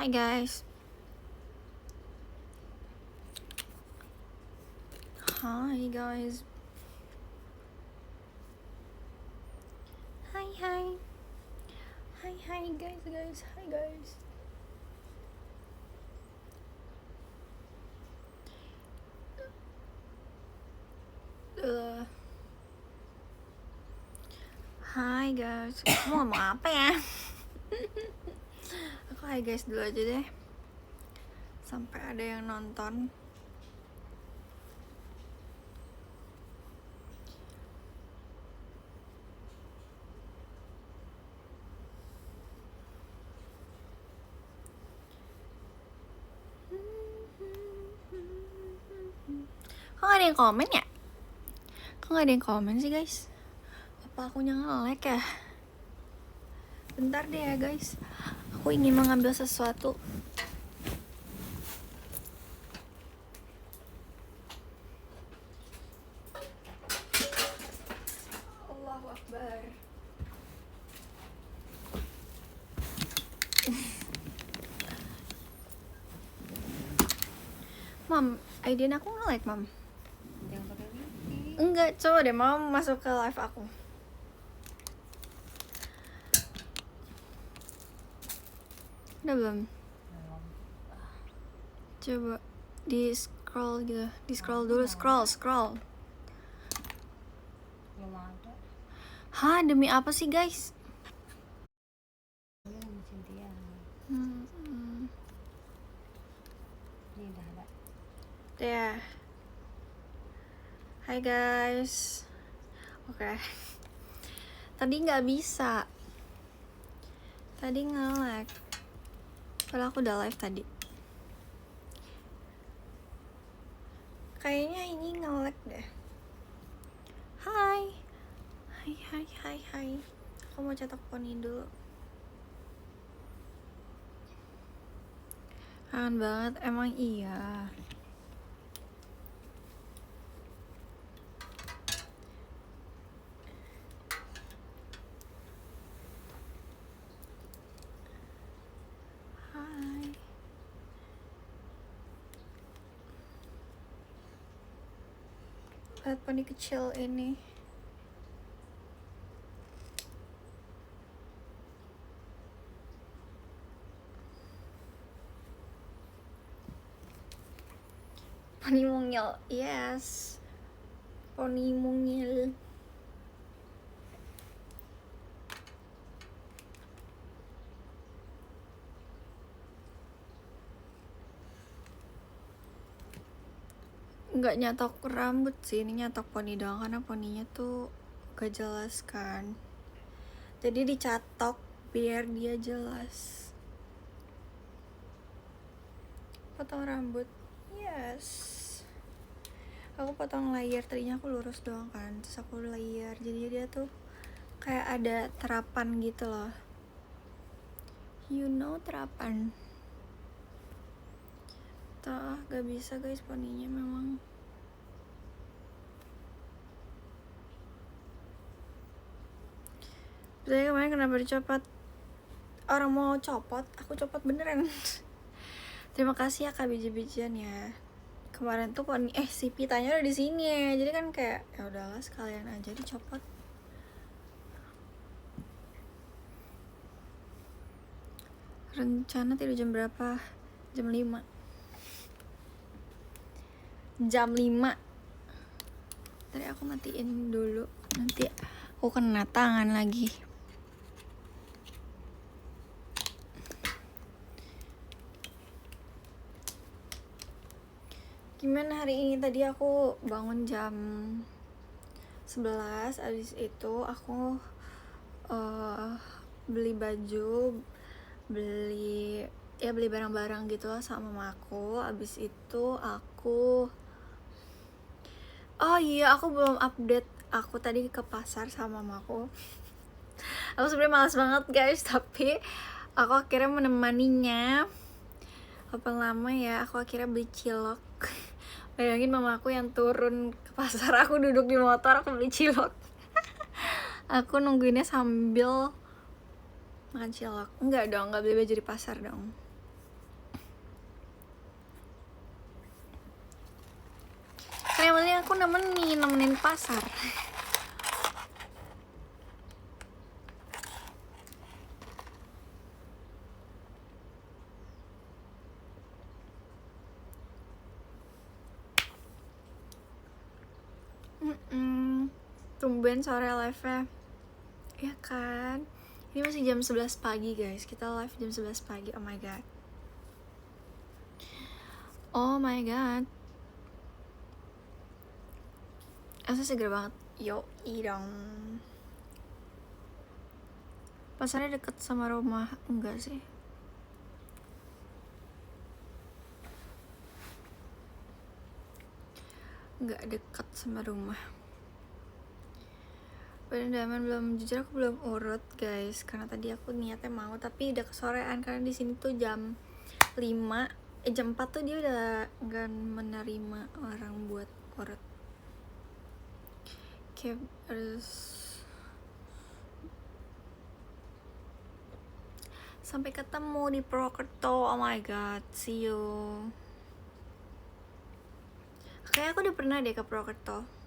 Hi guys. Hi guys. Hi hi. Hi guys. Hi guys. Uh, Hi guys. Mau ngomong apa ya? Aku hi guys dulu aja deh. Sampai ada yang nonton. Kok gak ada yang komen ya? Kok gak ada yang komen sih guys? Apa aku nge-lag ya? Bentar deh ya guys. Aku ingin mengambil sesuatu. Allahu Akbar. Mam, ID aku nge-lag, Mam. Jangan pakai wifi. Enggak, coba deh mau masuk ke live aku. Udah belum? Coba di scroll gitu, di scroll dulu, scroll. Belum ada. Hah, demi apa sih guys? Ini sama Cynthia. Ini udah ada. Ya. Hai guys. Oke. Tadi nggak bisa. Tadi nge-lag. Padahal aku udah live tadi. Kayaknya ini nge-lag deh. Hai. Hai. Aku mau cetak poni dulu. Kangen banget, emang iya. Hai. Lihat poni kecil ini. Poni mungil, yes. Poni mungil. Nggak nyatok rambut sih, ini nyatok poni doang karena poninya tuh gak jelas kan. Jadi dicatok biar dia jelas. Potong rambut, yes. Aku potong layer, tadinya aku lurus doang kan, terus aku layer, jadi dia tuh kayak ada terapan gitu loh. You know terapan. Tuh, gak bisa guys poninya memang. Saya kemarin kenapa dicopot? Orang mau copot, aku copot beneran. Terima kasih ya kak biji-bijian ya. Kemarin tuh poni si pitanya udah di sini ya. Jadi kan kayak ya udahlah sekalian aja dicopot. Rencana tidur jam berapa? Jam 5. Jam 5. Tadi aku matiin dulu. Nanti aku kena tangan lagi. Gimana hari ini? Tadi aku bangun jam 11. Abis itu aku beli baju, beli barang-barang gitu lah sama mama aku. Abis itu aku aku belum update. Aku tadi ke pasar sama mama aku. Aku sebenarnya malas banget guys, tapi aku akhirnya menemaninya. Apa lama ya, aku akhirnya beli cilok. Bayangin mama aku yang turun ke pasar, aku duduk di motor, aku beli cilok. Aku nungguinnya sambil makan cilok. Enggak dong, enggak beli baju di pasar dong. aku nemenin pasar. Tumben sore live-nya. Ya kan? Ini masih jam 11 pagi guys. Kita live jam 11 pagi. Oh my god. Oh my god. Asa seger banget. Yo, dong. Pasarnya deket sama rumah. Enggak sih. Enggak dekat sama rumah. Pendaman belum, jujur aku belum urut guys, karena tadi aku niatnya mau tapi udah kesorean karena di sini tuh jam 5, jam 4 tuh dia udah nggak menerima orang buat urut. Kayak harus sampai ketemu di Purwokerto. Oh my god, see you. Kayak aku udah pernah deh ke Purwokerto.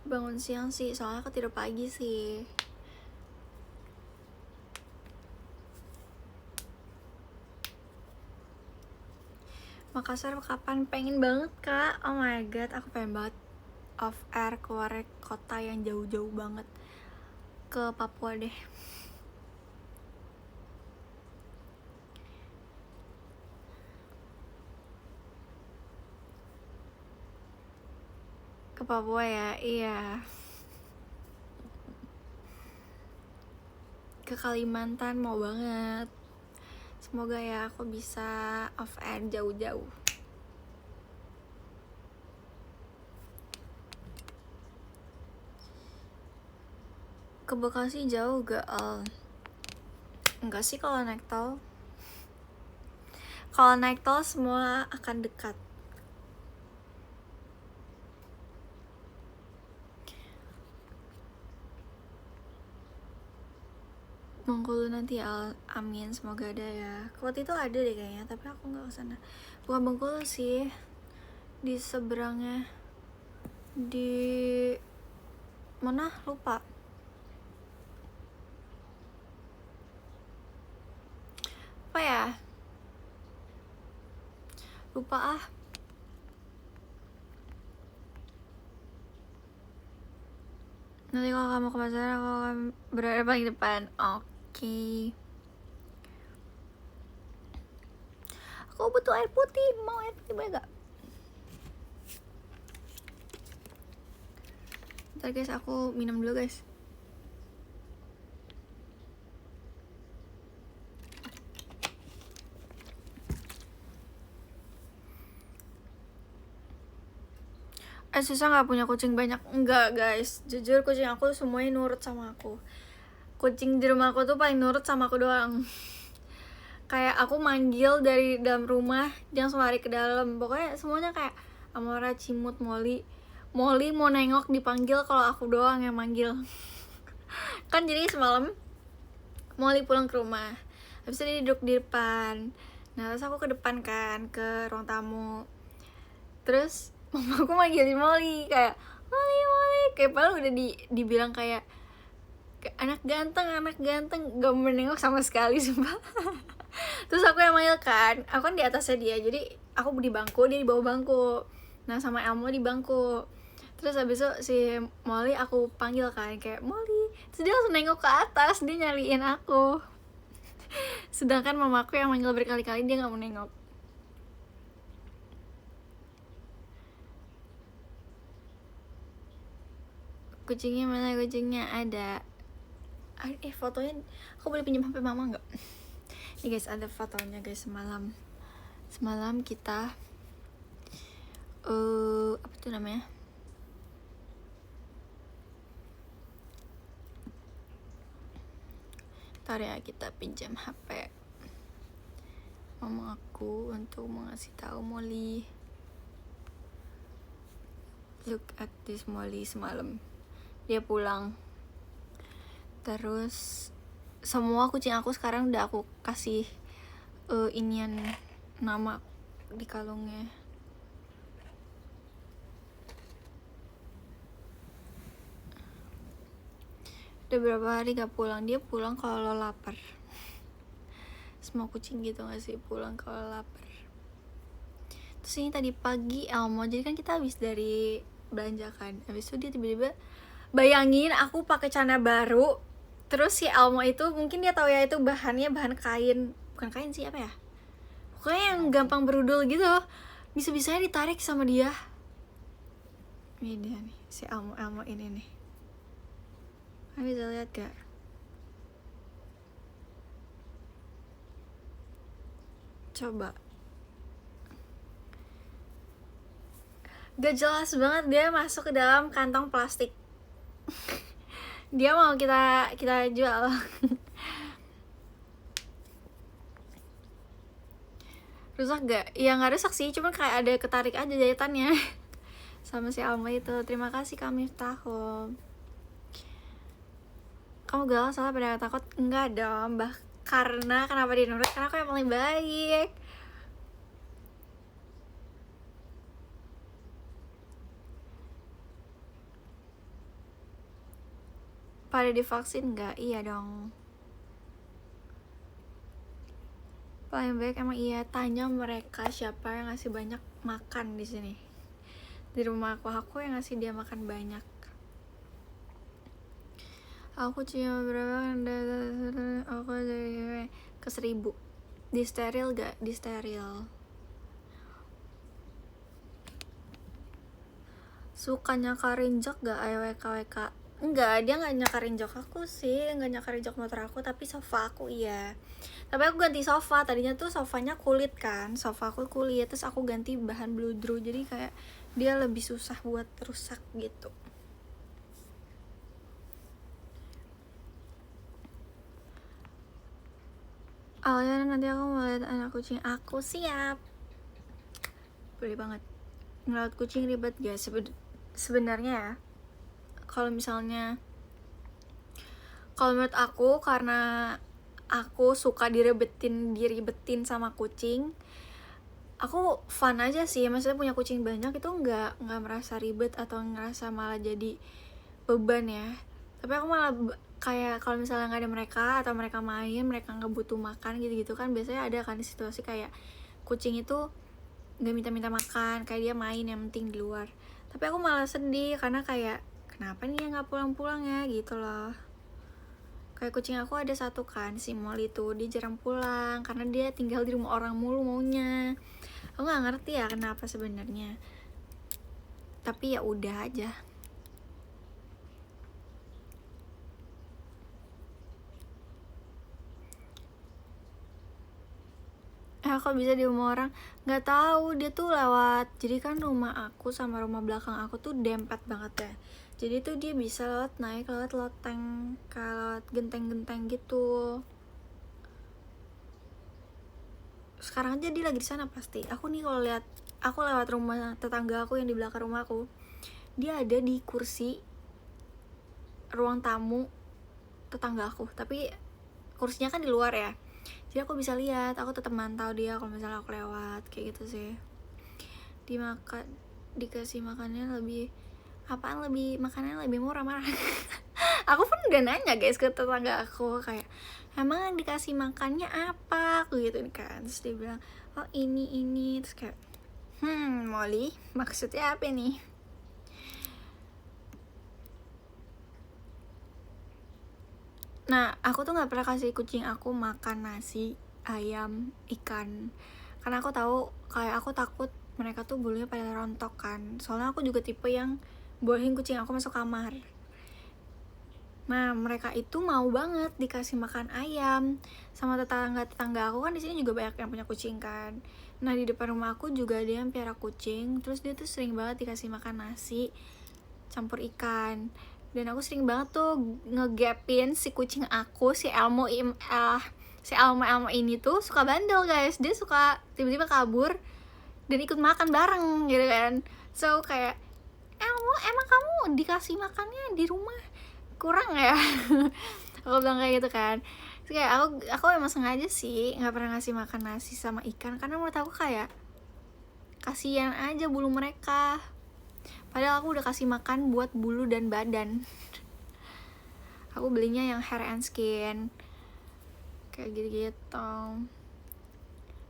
Bangun siang sih, soalnya aku tidur pagi sih. Makassar kapan? Pengen banget kak. Oh my god, aku pengen banget off air keluar kota yang jauh-jauh banget, ke Papua deh. Ke Papua ya, iya. Ke Kalimantan mau banget. Semoga ya aku bisa off air jauh-jauh. Ke Bekasi jauh gak Al? Enggak sih kalau naik tol. Kalau naik tol semua akan dekat. Bengkulu nanti Al, amin, semoga ada ya. Waktu itu ada deh kayaknya, tapi aku nggak kesana. Bukan Bengkulu sih, di seberangnya, di mana lupa. Apa ya? Lupa ah. Nanti kalau kamu ke pasar, aku akan berada paling depan. Oke. Aku butuh air putih. Mau air putih boleh gak? Ntar guys, aku minum dulu guys. Susah gak punya kucing banyak? Enggak guys, jujur kucing aku semuanya nurut sama aku. Kucing di rumah aku tuh paling nurut sama aku doang. Kayak aku manggil dari dalam rumah, dia langsung lari ke dalam. Pokoknya semuanya kayak Amora, Cimut, Molly mau nengok dipanggil kalau aku doang yang manggil. Kan jadi semalam Molly pulang ke rumah, habis itu dia duduk di depan. Nah terus aku ke depan kan, ke ruang tamu. Terus mama aku manggilin Molly kayak Molly, kayak padahal udah dibilang kayak anak ganteng, gak menengok sama sekali sumpah. Terus aku yang manggil kan, aku kan di atasnya dia, jadi aku di bangku, dia di bawah bangku. Nah sama Elmo di bangku. Terus habis itu si Molly aku panggil kan, kayak Molly, terus dia langsung nengok ke atas, dia nyariin aku. Sedangkan mamaku yang manggil berkali-kali dia gak mau nengok. Kucingnya mana? Kucingnya ada. Fotonya aku boleh pinjam HP mama nggak? Nih guys, ada fotonya guys. Semalam kita apa tuh namanya? Ntar ya, kita pinjam HP mama aku untuk mengasih tahu Molly. Look at this Molly semalam. Dia pulang. Terus semua kucing aku sekarang udah aku kasih inian nama di kalungnya. Udah berapa hari gak pulang. Dia pulang kalau lapar. Semua kucing gitu gak sih, pulang kalau lapar. Terus ini tadi pagi Elmo, jadi kan kita habis dari belanja kan, habis itu dia tiba-tiba, bayangin aku pakai celana baru, terus si Elmo itu mungkin dia tahu ya itu bahannya bahan kain, bukan kain sih, apa ya, pokoknya yang gampang berudul gitu, bisa-bisanya ditarik sama dia. Ini dia nih, si Elmo ini nih, kalian bisa lihat gak? Coba, gak jelas banget dia masuk ke dalam kantong plastik. Dia mau kita jual. Rusak gak? Ya nggak rusak sih, cuma kayak ada ketarik aja jahitannya. Sama si Alma itu. Terima kasih kami tahu. Kamu galak salah pada takut? Enggak dong, karena kenapa dia nurut? Karena aku yang paling baik. Pada divaksin nggak? Iya dong. Paling baik emang iya. Tanya mereka siapa yang ngasih banyak makan di sini. Di rumah aku yang ngasih dia makan banyak. Aku cuma berapa? Aku dari ke 1000. Di steril gak? Di steril. Suka nyakarin jok gak WKWK? Enggak, dia gak nyakarin jok aku sih, gak nyakarin jok motor aku, tapi sofa aku iya. Tapi aku ganti sofa, tadinya tuh sofanya kulit kan, sofa aku kulit, terus aku ganti bahan bludru, jadi kayak dia lebih susah buat rusak gitu. Awalnya nanti aku mau lihat anak kucing aku, siap. Boleh banget. Ngerawat kucing ribet gak? Sebenarnya ya, kalau misalnya, kalau menurut aku, karena aku suka diribetin sama kucing, aku fun aja sih. Maksudnya punya kucing banyak itu nggak merasa ribet atau ngerasa malah jadi beban ya. Tapi aku malah kayak kalau misalnya nggak ada mereka atau mereka main, mereka nggak butuh makan gitu kan, biasanya ada kan situasi kayak kucing itu nggak minta makan, kayak dia main yang penting di luar. Tapi aku malah sedih karena kayak kenapa nih ya nggak pulang ya gitu loh. Kayak kucing aku ada satu kan, si Molly itu dia jarang pulang karena dia tinggal di rumah orang mulu maunya. Aku nggak ngerti ya kenapa sebenarnya, tapi ya udah aja. Kok bisa di rumah orang? Nggak tahu, dia tuh lewat, jadi kan rumah aku sama rumah belakang aku tuh dempet banget ya, jadi tuh dia bisa naik lewat loteng, lewat genteng-genteng gitu. Sekarang aja dia lagi di sana pasti. Aku nih kalau lihat, aku lewat rumah tetangga aku yang di belakang rumah aku, dia ada di kursi ruang tamu tetangga aku, tapi kursinya kan di luar ya, jadi aku bisa lihat, aku tetap mantau dia kalau misalnya aku lewat kayak gitu sih. Dikasih makannya lebih apaan, lebih makannya lebih murah marah. Aku pun udah nanya guys ke tetangga aku kayak emang dikasih makannya apa aku gitu kan, terus dia bilang oh ini, terus kayak Molly maksudnya apa nih? Nah, aku tuh nggak pernah kasih kucing aku makan nasi, ayam, ikan, karena aku tahu kayak aku takut mereka tuh bulunya pada rontok kan. Soalnya aku juga tipe yang bolehin kucing aku masuk kamar. Nah, mereka itu mau banget dikasih makan ayam. Sama tetangga aku kan di sini juga banyak yang punya kucing kan. Nah, di depan rumah aku juga ada yang piara kucing. Terus dia tuh sering banget dikasih makan nasi campur ikan. Dan aku sering banget tuh ngegapin si kucing aku, si Elmo ini tuh suka bandel guys. Dia suka tiba-tiba kabur dan ikut makan bareng gitu kan. So kayak Elmo, emang kamu dikasih makannya di rumah kurang ya? Aku bilang kayak gitu kan. Terus kayak aku emang sengaja sih nggak pernah ngasih makan nasi sama ikan karena menurut aku kayak kasihan aja bulu mereka. Padahal aku udah kasih makan buat bulu dan badan. Aku belinya yang Hair and Skin kayak gitu-gitu.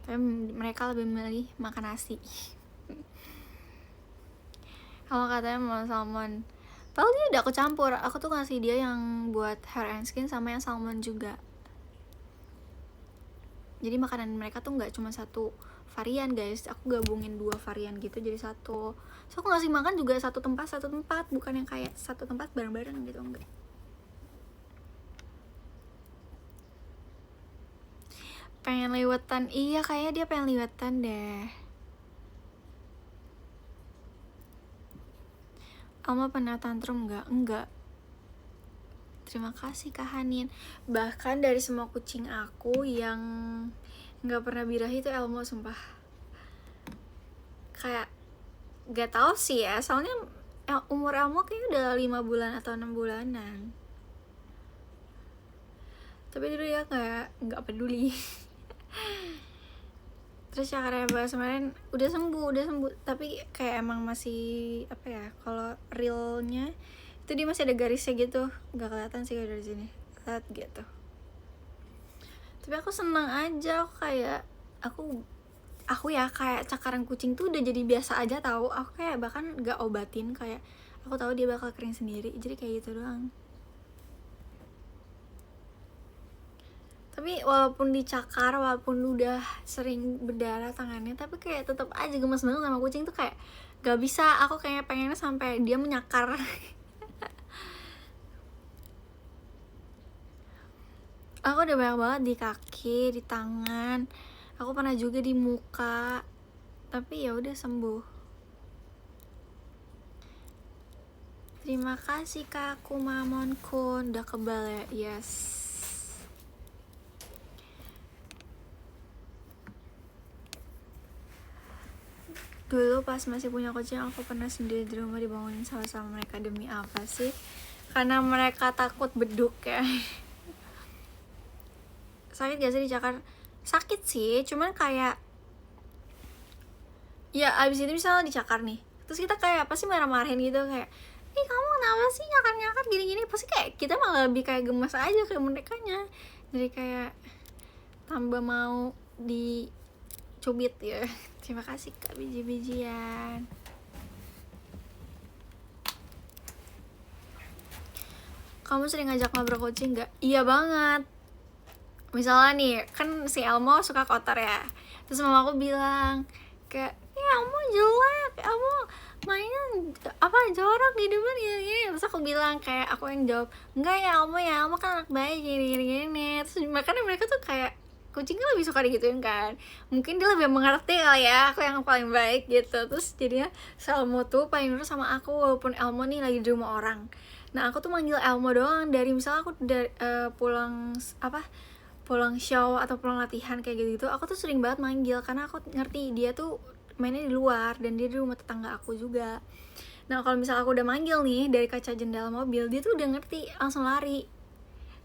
Tapi mereka lebih milih makan nasi. Kalau katanya mau salmon, padahal dia udah aku campur. Aku tuh ngasih dia yang buat Hair and Skin sama yang salmon juga. Jadi makanan mereka tuh nggak cuma satu varian guys, aku gabungin 2 varian gitu jadi satu. So aku ngasih makan juga satu tempat, bukan yang kayak satu tempat bareng-bareng gitu, enggak. Pengen liwetan, iya kayaknya dia pengen liwetan deh. Alma pernah tantrum nggak? Enggak. Terima kasih Kak Hanin. Bahkan dari semua kucing aku yang nggak pernah birahi itu Elmo, sumpah. Kayak gak tau sih ya, soalnya umur Elmo kayaknya udah 5 bulan atau 6 bulanan. Tapi dulu ya nggak peduli. Terus ya karena bahas kemarin udah sembuh, tapi kayak emang masih apa ya, kalau realnya itu dia masih ada garisnya gitu, nggak kelihatan sih dari sini, lihat gitu. Tapi aku senang aja, aku ya kayak cakaran kucing tuh udah jadi biasa aja tahu. Aku kayak bahkan nggak obatin, kayak aku tahu dia bakal kering sendiri, jadi kayak gitu doang. Tapi walaupun dicakar, walaupun udah sering berdarah tangannya, tapi kayak tetap aja gemes banget sama kucing tuh, kayak gak bisa. Aku kayak pengennya sampai dia menyakar. Aku udah banyak banget di kaki, di tangan, aku pernah juga di muka, tapi ya udah sembuh. Terima kasih Kak Kumamon Kun, udah kebal ya. Yes. Dulu pas masih punya kucing, aku pernah sendiri di rumah dibangunin sama mereka. Demi apa sih? Karena mereka takut beduk ya. Sakit gak sih dicakar? Sakit sih, cuman kayak ya abis itu misalnya dicakar nih, terus kita kayak apa sih marah-marahin gitu, kayak ih kamu kenapa sih nyakar-nyakar gini-gini. Pasti kayak kita malah lebih kayak gemes aja kayak merekanya. Jadi kayak tambah mau dicubit ya. Terima kasih Kak biji-bijian. Kamu sering ngajak ngobrol kucing gak? Iya banget. Misalnya nih, kan si Elmo suka kotor ya, terus mama aku bilang kayak Elmo jelek, Elmo mainnya apa jorok di depan gini. Terus aku bilang, kayak aku yang jawab, enggak ya Elmo kan anak baik gini. Terus makanya mereka tuh kayak kucingnya lebih suka digituin kan, mungkin dia lebih mengerti kali ya aku yang paling baik gitu. Terus jadinya Elmo tuh paling nurut sama aku walaupun Elmo nih lagi di rumah orang. Nah aku tuh manggil Elmo doang dari misalnya aku pulang show atau pulang latihan kayak gitu, aku tuh sering banget manggil karena aku ngerti dia tuh mainnya di luar dan dia di rumah tetangga aku juga. Nah kalau misalnya aku udah manggil nih dari kaca jendela mobil, dia tuh udah ngerti, langsung lari.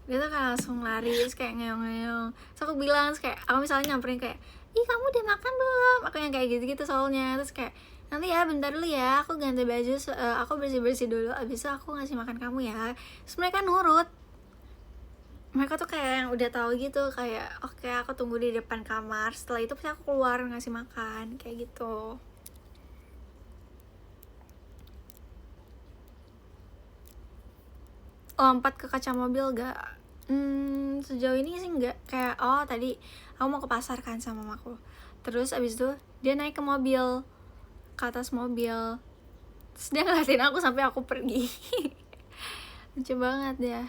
Dia tuh kayak langsung lari, terus kayak ngeong-ngeong. Terus aku bilang, terus kayak aku misalnya nyamperin kayak, ih kamu udah makan belum? Aku yang kayak gitu-gitu soalnya. Terus kayak, nanti ya bentar dulu ya, aku ganti baju, aku bersih-bersih dulu, abis itu aku ngasih makan kamu ya. Terus mereka nurut. Mereka tuh kayak yang udah tahu gitu, kayak oke, aku tunggu di depan kamar, setelah itu pasti aku keluar ngasih makan, kayak gitu. Lompat ke kaca mobil gak? Sejauh ini sih enggak. Kayak tadi aku mau ke pasar kan sama mamaku, terus abis itu dia naik ke mobil, ke atas mobil, terus dia ngeliatin aku sampai aku pergi. Lucu banget ya.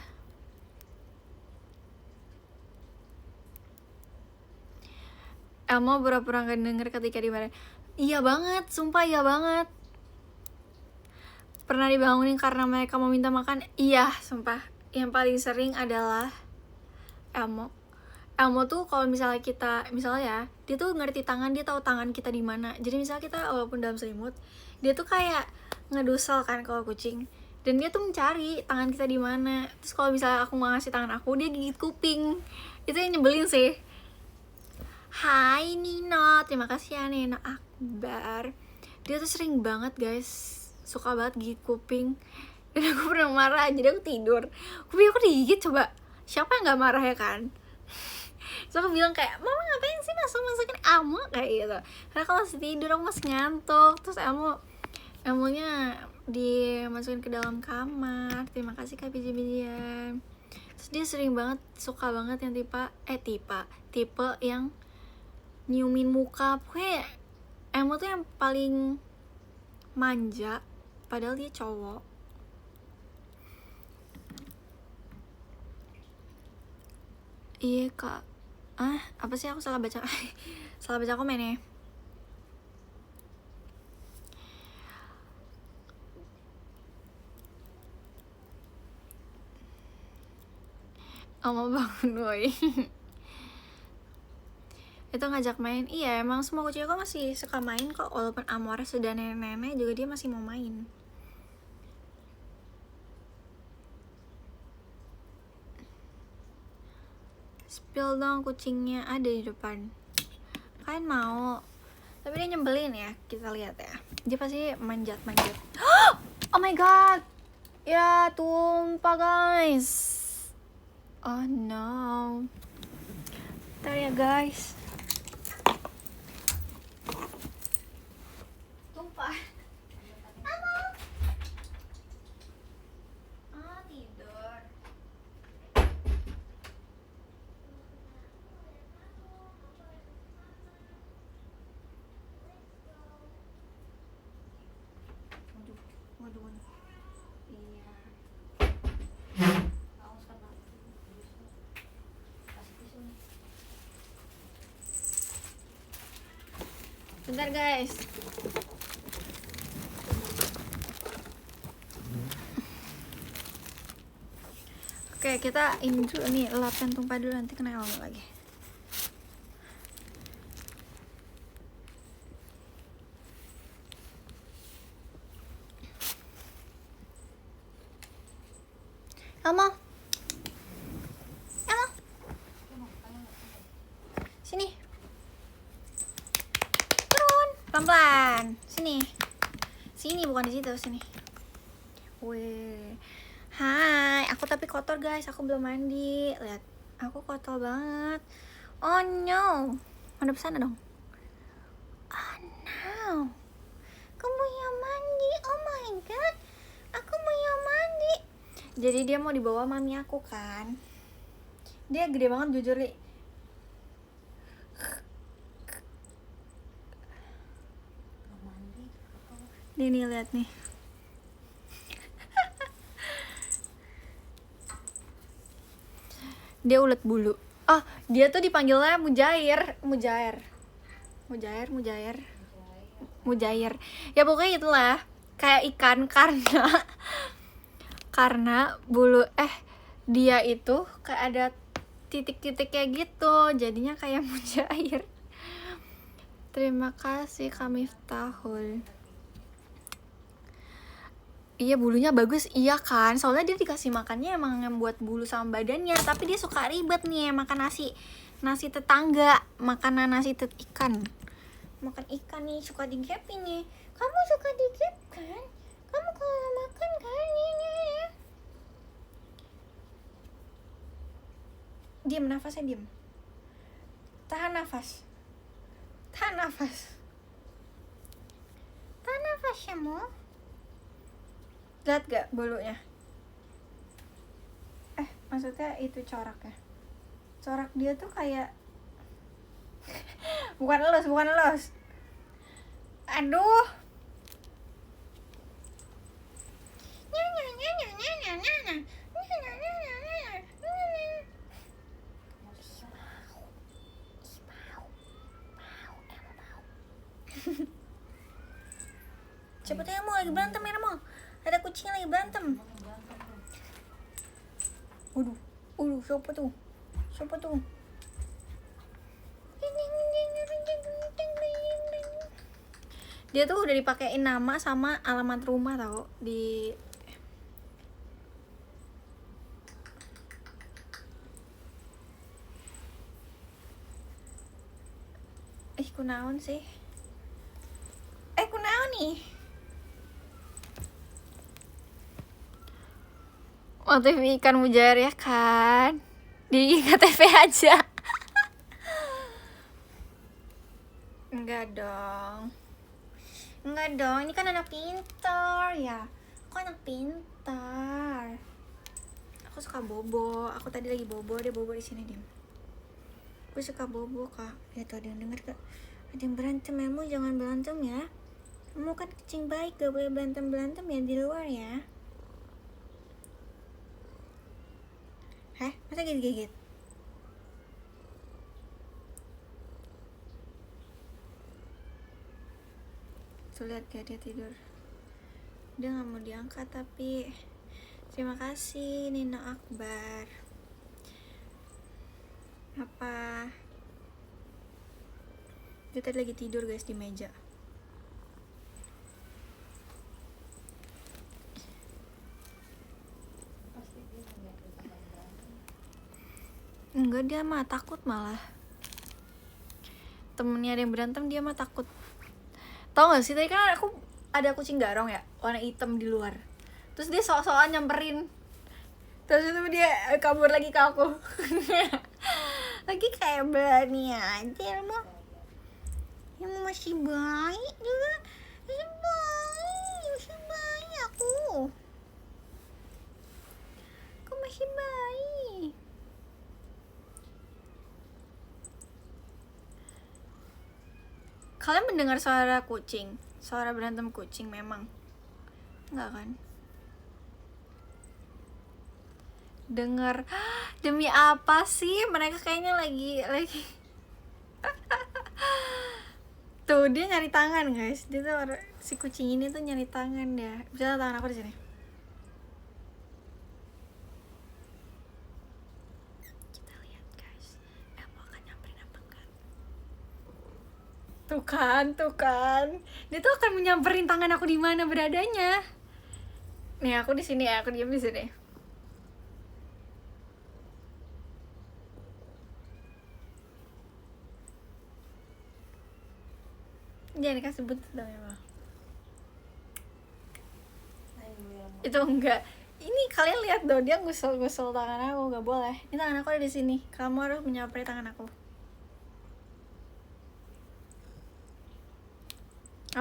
Elmo pura-pura gak denger ketika dimarahin. Iya banget, sumpah iya banget. Pernah dibangunin karena mereka mau minta makan. Iya, sumpah. Yang paling sering adalah Elmo. Elmo tuh kalau misalnya ya, dia tuh ngerti tangan, dia tahu tangan kita di mana. Jadi misalnya kita walaupun dalam selimut, dia tuh kayak ngedusel kan kalau kucing. Dan dia tuh mencari tangan kita di mana. Terus kalau misalnya aku nggak ngasih tangan aku, dia gigit kuping. Itu yang nyebelin sih. Hai Nino, terima kasih ya Nino Akbar. Dia tuh sering banget guys, suka banget gigit kuping. dan aku pernah marah, jadi aku tidur. Aku digigit, coba siapa yang nggak marah ya kan? So aku bilang kayak, mama ngapain sih masukin Elmo kayak gitu, karena aku masih tidur, aku masih ngantuk. Terus Elmonya dimasukin ke dalam kamar. Terima kasih Kak biji-bijian. Terus dia sering banget, suka banget yang tipe yang nyiumin muka. Pokoknya Elmo tuh yang paling manja, padahal dia cowok. Iya Kak. Apa sih, aku salah baca salah baca komen ya. Mau bangun woi. Itu ngajak main. Iya, emang semua kucing aku masih suka main kok, walaupun Amore sudah nenek-nenek juga dia masih mau main. Spill dong kucingnya, ada di depan. Kalian mau? Tapi dia nyebelin ya, kita lihat ya. Dia pasti manjat-manjat. Oh my god. Ya tumpah guys. Oh no. Bentar ya guys. Tumpah. Tidur. Waduh. Iya. Bentar guys. Oke, kita ini dulu nih, lapin tumpah dulu, nanti kena Elmo lagi. Elmo. Sini. Turun, pelan-pelan. Sini bukan di situ, sini. Wih. Hai, aku tapi kotor guys, aku belum mandi. Lihat, aku kotor banget. Oh no. Madep sana dong. Oh no. Kamu yang mandi. Oh my god. Aku mau yang mandi. Jadi dia mau dibawa mami aku kan. Dia gede banget jujur, Li. Nih lihat nih. Dia ulet bulu. Dia tuh dipanggilnya Mujair. Ya pokoknya itulah, kayak ikan karena bulu dia itu kayak ada titik-titik kayak gitu, jadinya kayak Mujair. Terima kasih Kak Miftahul. Iya, bulunya bagus, iya kan? Soalnya dia dikasih makannya emang yang buat bulu sama badannya. Tapi dia suka ribet nih, makan nasi tetangga, makanan nasi ikan. Makan ikan nih, suka digep ini. Kamu suka digep kan? Kamu kalau makan kan? Ini. Diam, nafasnya diam. Tahan nafas ya, Mo. Lihat gak bulunya? Maksudnya itu coraknya. Corak dia tuh kayak bukan los. Aduh. Cepet ya, Mo, lagi berantem ya, Mo. Ada kucing lagi berantem. Waduh, siapa tuh? Dia tuh udah dipakein nama sama alamat rumah tau di kunaon sih? Kunaon nih? motif ikan mujair ya kan? Di KTP aja. Enggak dong. Enggak dong, ini kan anak pintar ya. Aku anak pintar. Aku suka bobo. Aku tadi lagi bobo, dia bobo di sini diam. Aku suka bobo kak. Ya tuh ada yang denger kak. Ada yang berantem, kamu jangan berantem ya. Kamu kan kucing baik, gak boleh berantem ya di luar ya. Hah? Masa gigit-gigit? Tuh lihat gak dia tidur. Dia gak mau diangkat tapi. Terima kasih Nino Akbar. Apa? Dia tadi lagi tidur guys di meja. Pasti dia ngeliat ke tempat berantem. Enggak, dia mah takut malah. Temennya ada yang berantem, dia mah takut. Tau gak sih, tadi kan ada kucing garong ya, warna hitam di luar. Terus dia sok-sokan nyamperin. Terus itu dia kabur lagi ke aku. Lagi kayak berani aja emang. Yang masih baik juga. Masih baik aku. Aku masih baik. Kalian mendengar suara kucing? Suara berantem kucing memang? Enggak kan? Dengar. Demi apa sih? Mereka kayaknya lagi tuh dia nyari tangan guys. Dia tuh si kucing ini tuh nyari tangan dia. Bisa tangan aku di sini. Kita lihat guys. Aku akan nyamperin apa enggak? Tuh kan. Dia tuh akan menyamperin tangan aku di mana beradanya. Nih aku di sini ya, aku diam di sini. Jangan dikasih sebut dong emang. Itu enggak. Ini kalian lihat dong, dia gusel-gusel tangan aku, nggak boleh. Ini tangan aku ada di sini. Kamu harus menyamperi tangan aku.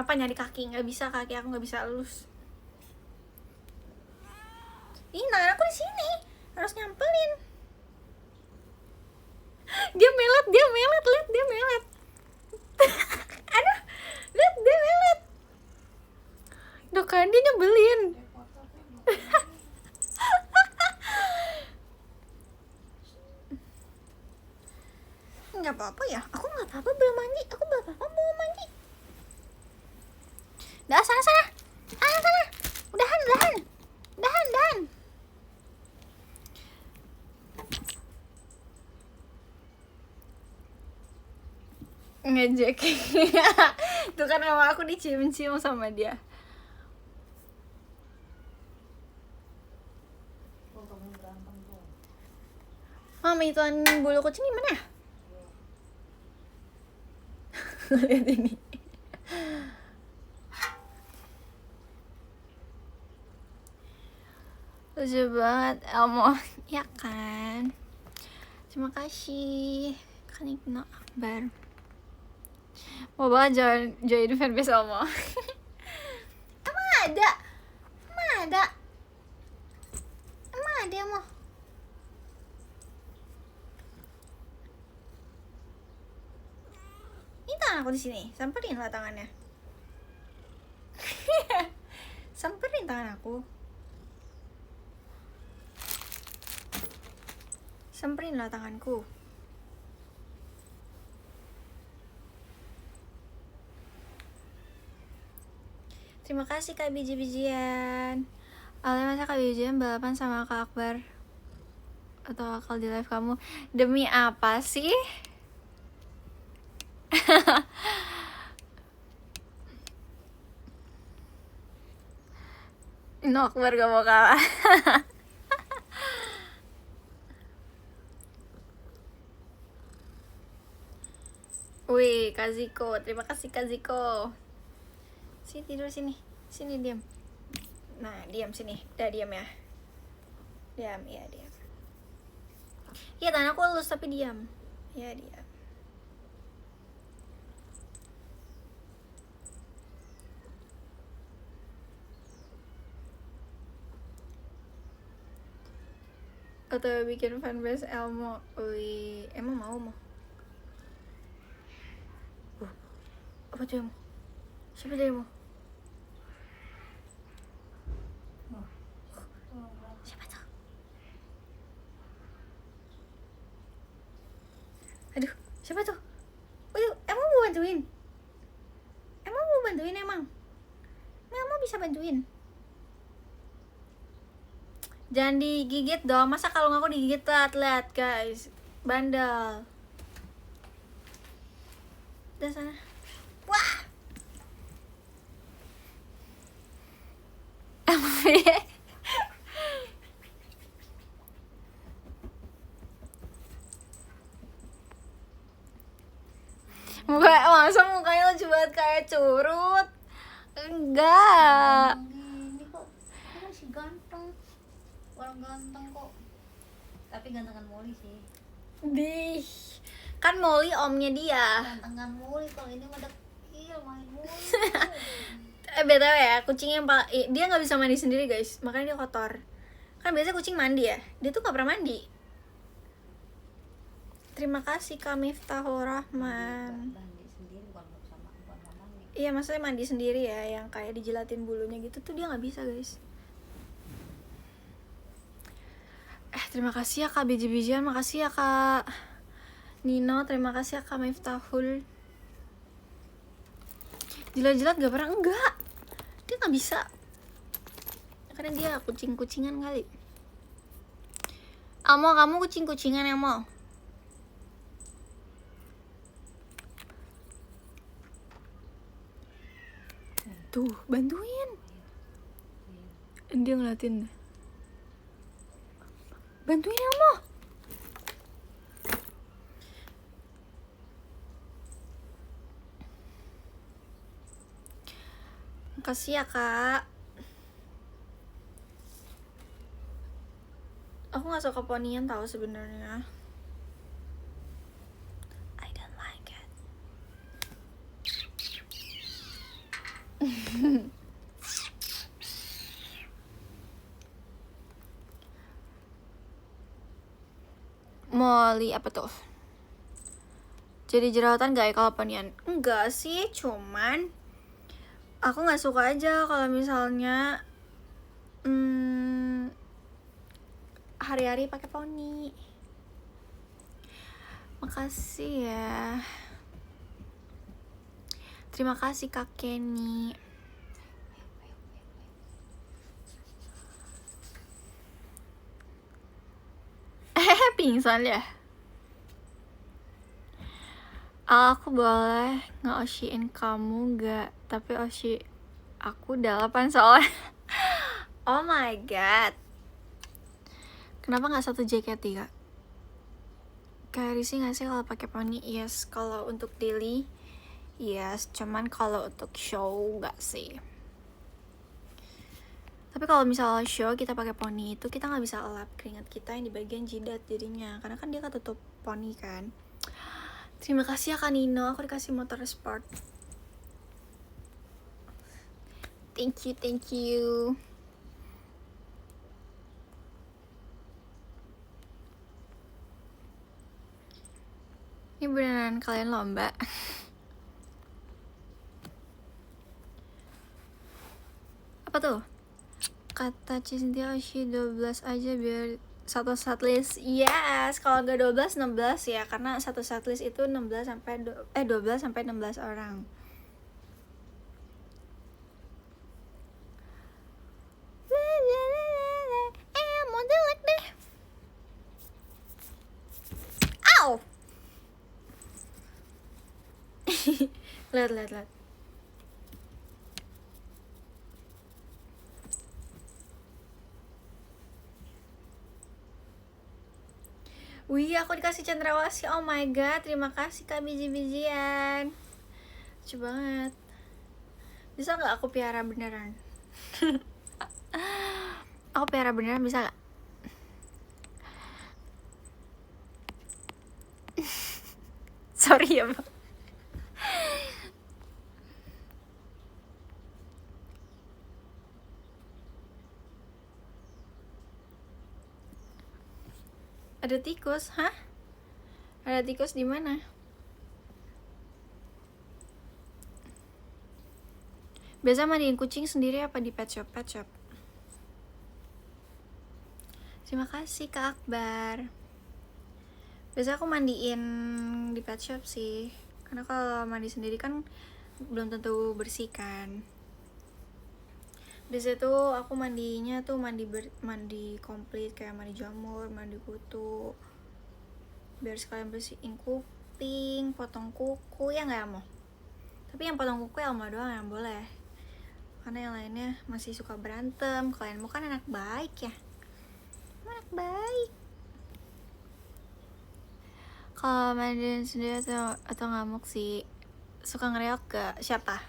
Apa nyari kaki? Nggak bisa, kaki aku nggak bisa elus. Ini tangan aku di sini. Harus nyampelin. Dia melet, lihat dia melet. Aduh, lihat dia melet. Duh kan dia nyebelin. Nggak apa-apa ya, aku nggak apa-apa belum mandi, aku nggak apa-apa mau mandi. Dah sana, udahan. Ngejek. Tuh kan mama aku dicium-cium sama dia. Mama itu bulu kucing gimana? Lihat ini. Lucu banget Elmo. Ya kan. Terima kasih Kak Nino Akbar. Mau banget join fanbase Elmo. Emang ada Elmo. Ini tangan aku di sini. Samperin lah tangannya. Samperin tangan aku. Samperin lah tanganku. Terima kasih Kak Biji-bijian. Awalnya masa Kak Biji-bijian balapan sama Kak Akbar atau akal di live kamu. Demi apa sih? No, Akbar gak mau kalah. Wih, Kaziko, terima kasih Kaziko. Sini tidur sini diam. Nah, diam sini, udah diam ya. Diam, iya diam. Iya tanganku halus tapi diam. Iya diam. Atau bikin fanbase Elmo. Wih, emang mau? Apa tuh Elmo? Siapa tuh Elmo? Siapa tuh? Aduh, siapa tuh? Aduh, emang mau bantuin? Emang mau bantuin emang? Emang bisa bantuin? Jangan digigit dong, masa kalau aku digigit lihat guys, bandel. Udah sana. Wah. Masa mukanya lucu banget kayak curut? Enggak. Ini kok masih ganteng. Orang ganteng kok. Tapi gantengan Molly sih. Dih. Kan Molly omnya dia. Gantengan Molly, kalau ini mah dekil main Molly. BTW ya, kucing yang dia nggak bisa mandi sendiri guys, makanya dia kotor. Kan biasanya kucing mandi ya, dia tuh nggak pernah mandi. Terima kasih Kak Miftahul Rahman. Mandi sendiri bukan mandi. Iya maksudnya mandi sendiri ya, yang kayak dijilatin bulunya gitu tuh dia nggak bisa guys. Terima kasih ya Kak Biji-bijian, makasih ya Kak Nino, terima kasih ya Kak Miftahul. Jilat-jilat gak pernah, enggak. Dia gak bisa. Karena dia kucing-kucingan kali. Amo, kamu kucing-kucingan ya, Mo? Tuh, bantuin. Dia ngeliatin. Bantuin ya, Mo. Makasih ya Kak. Aku nggak suka ponian tahu sebenarnya. I don't like it. Molly apa tuh? Jadi jerawatan gak ya kalau ponian? Enggak sih, cuman aku nggak suka aja kalau misalnya hari-hari pakai poni. Makasih ya. Terima kasih Kak Kenny. Pingsan ya. Aku boleh nge-oshiin kamu gak? Tapi oshi aku 8 soalnya. Oh my god. Kenapa gak satu JKT Kak? Kayak risih gak sih kalau pakai poni? Yes, kalau untuk daily yes, cuman kalau untuk show gak sih. Tapi kalau misalnya show kita pakai poni itu kita nggak bisa elap keringat kita yang di bagian jidat jadinya, karena kan dia ketutup poni kan. Terima kasih ya Kak Nino, aku dikasih motor sport. Thank you. Ini beneran kalian lomba? Apa tuh? Kata Cintia Oshi 12 aja biar satu setlist. Yes, kalau nggak 12 16 ya, karena satu setlist itu 12 sampai 16 orang. Mau jelek deh. Ow. lihat. Wih, aku dikasih cendrawasih. Oh my god, terima kasih Kak biji-bijian. Lucu banget. Bisa gak aku piara beneran? Aku piara beneran bisa gak? Sorry ya bang. Ada tikus, hah? Ada tikus di mana? Biasa mandiin kucing sendiri apa di pet shop? Pet shop. Terima kasih Kak Akbar. Biasa aku mandiin di pet shop sih, karena kalau mandi sendiri kan belum tentu bersih kan. Di situ aku mandinya tuh mandi komplit, kayak mandi jamur, mandi kutu, biar sekalian bersihin kuping, potong kuku, ya nggak Elmo? Tapi yang potong kuku Elmo doang yang boleh, karena yang lainnya masih suka berantem. Kalian mau kan anak baik ya, anak baik. Kalau mandiin sendiri atau ngamuk sih, suka ngereok ke siapa?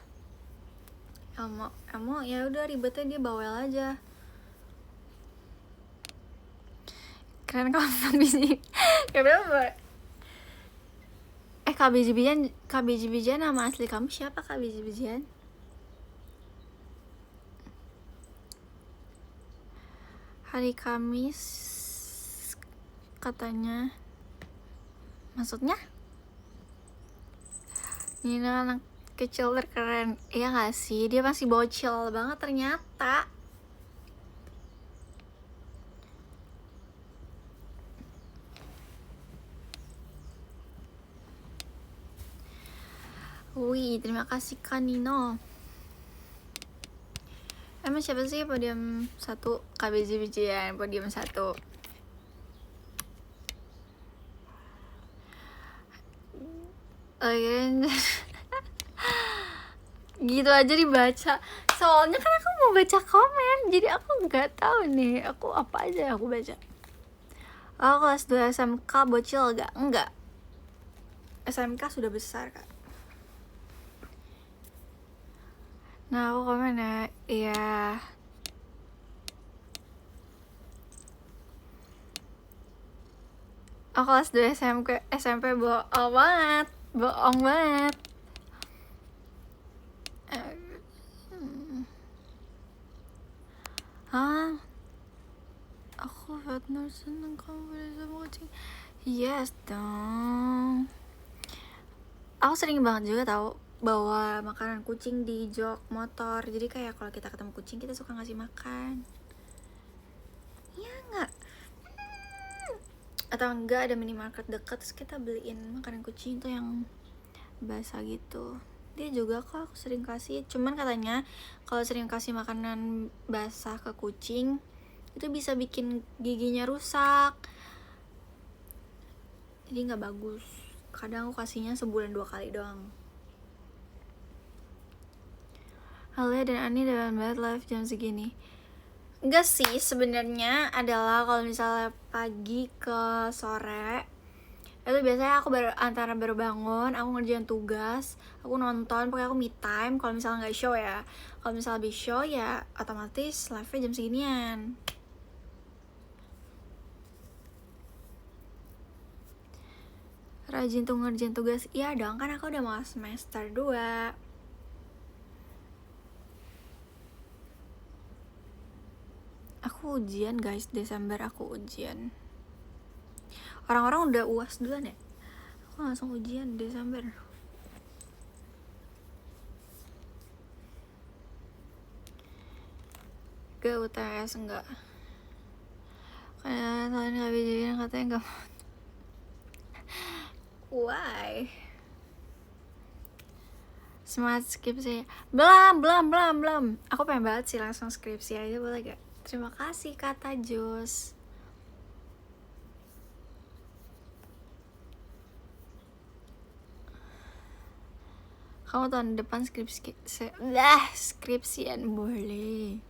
Elmo ya udah, ribetnya dia bawel aja. Keren kalau biji. Kenapa? Kak Biji-Bijian nama asli kamu siapa Kak Biji-Bijian? Hari Kamis katanya. Maksudnya? Nina anak kecil terkeren. Iya gak sih? Dia masih bocil banget ternyata. Wih, terima kasih Kak Nino. Emang siapa sih podium 1? Kak Biji-Bijian podium 1. Gitu aja dibaca. Soalnya kan aku mau baca komen, jadi aku nggak tahu nih aku apa aja aku baca. Oh, kelas 2 SMK bocil gak? Enggak. SMK sudah besar Kak. Nah, aku komen ya. Iya. Oh, kelas 2 SMP bohong banget. Bohong banget. Hah? Aku benar seneng kamu bersama kucing. Yes dong. Aku sering banget juga tahu bawa makanan kucing di jok motor. Jadi kayak kalau kita ketemu kucing, kita suka ngasih makan. Iya nggak? Atau enggak ada minimarket dekat, terus kita beliin makanan kucing tuh yang basah gitu. Dia juga kok aku sering kasih. Cuman katanya kalau sering kasih makanan basah ke kucing itu bisa bikin giginya rusak. Jadi nggak bagus. Kadang aku kasihnya sebulan 2 kali doang. Alia dan Ani dalam banget live jam segini. Enggak sih, sebenarnya adalah kalau misalnya pagi ke sore itu biasanya aku antara baru bangun, aku ngerjain tugas, aku nonton, pokoknya aku me time. Kalau misalnya nggak show ya, kalau misalnya habis show ya otomatis live-nya jam seginian. Rajin tuh ngerjain tugas. Iya dong, kan aku udah mau semester 2. Aku ujian guys, Desember aku ujian. Orang-orang udah UAS duluan ya? Aku langsung ujian Desember. Gak UTS enggak. Karena kalian gak bisa katanya gak mau. Why? Semangat skripsi. Belum. Aku pengen banget sih langsung skripsi aja, boleh gak? Terima kasih kata Jos. Kamu tahun depan skripsian boleh.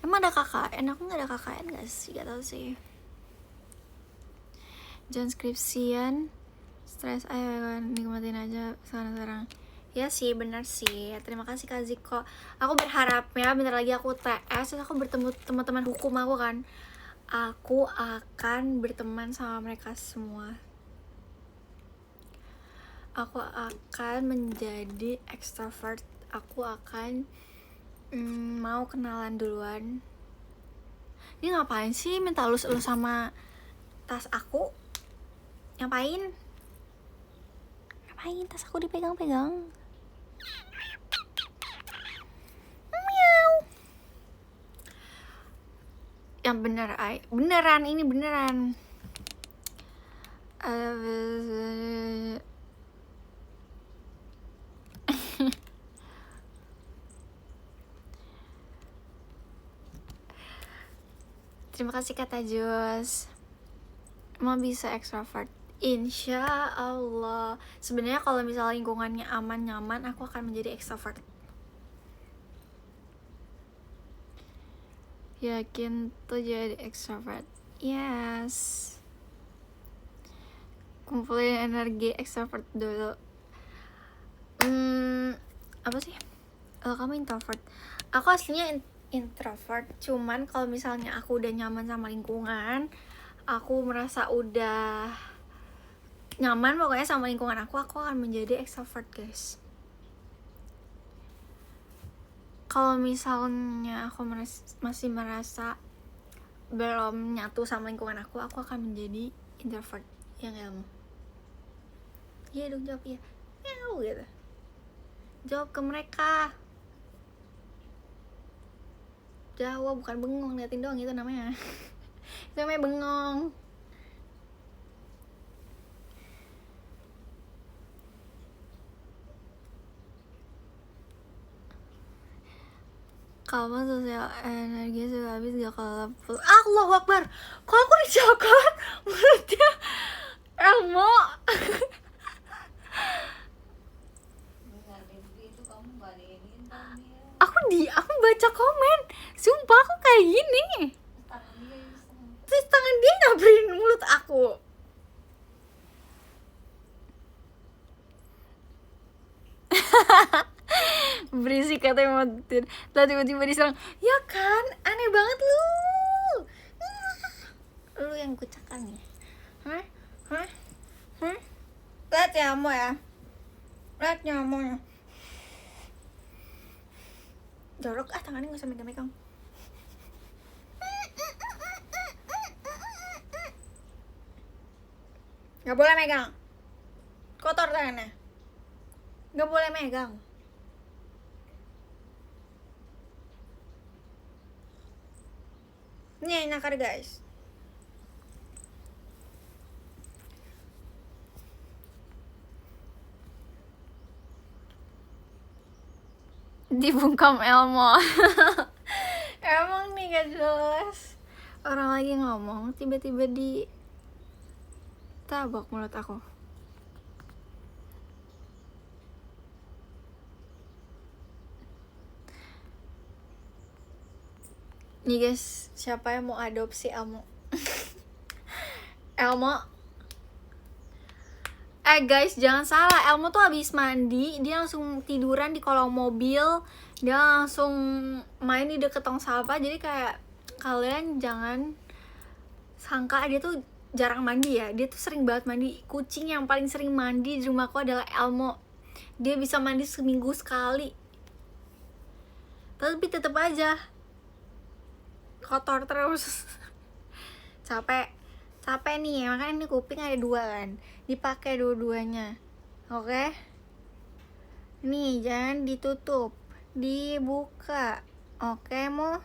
Emang ada KKN? Aku gak ada KKN gak sih? Gak tau sih. Jangan skripsian, stres ayo nikmatin aja sekarang. Ya sih, benar sih. Terima kasih Kak Ziko. Aku berharapnya bentar lagi aku TS, terus aku bertemu teman-teman hukum aku kan. Aku akan berteman sama mereka semua. aku akan menjadi extrovert. Aku akan mau kenalan duluan. Ini ngapain sih minta elus-elus sama tas aku? Ngapain tas aku dipegang-pegang? Meow. Yang bener, beneran, ini beneran. Terima kasih kata Jus. Mau bisa extrovert, insya Allah. Sebenarnya kalau misalnya lingkungannya aman nyaman, aku akan menjadi extrovert. Yakin tuh jadi extrovert. Yes. Kumpulin energi extrovert dulu. Apa sih? Kamu introvert. Aku aslinya introvert, cuman kalau misalnya aku udah nyaman sama lingkungan, aku merasa udah nyaman pokoknya sama lingkungan aku akan menjadi extrovert, guys. Kalau misalnya aku masih merasa belum nyatu sama lingkungan aku akan menjadi introvert yang ilmu. Iya dong, jawab ya. Meow gitu. Jawab ke mereka. Jawab, bukan bengong, liatin doang itu namanya. Itu namanya bengong. Kamu sosial energi sudah habis gak kalau Allahu Akbar. Kok aku dicakar mulutnya Elmo. Aku baca komen. Sumpah aku kayak gini. Terus tangan dia ngabarin mulut aku. Berisik katanya mau tidur. Lalu tiba-tiba diserang. Ya kan, aneh banget lu. Lu yang kucakkan ya. Hah? Lihat ya Amo ya. Lihat ya Amo ya. Jorok tangannya gak usah megang-megang. Gak boleh megang. Kotor tangannya. Gak boleh megang. Ini nakar guys. Dibungkam Elmo. Emang nih gak jelas. Orang lagi ngomong tiba-tiba di tabok mulut aku. Nih guys, siapa yang mau adopsi Elmo? Elmo. Guys, jangan salah, Elmo tuh habis mandi, dia langsung tiduran di kolong mobil, dia langsung main di deket tong sampah. Jadi kayak kalian jangan sangka dia tuh jarang mandi ya. Dia tuh sering banget mandi. Kucing yang paling sering mandi di rumahku adalah Elmo. Dia bisa mandi seminggu sekali. Tapi tetap aja kotor terus. Capek nih, makanya ini kuping ada 2 kan, dipakai dua-duanya. Oke? Nih jangan ditutup, dibuka. Oke Mo?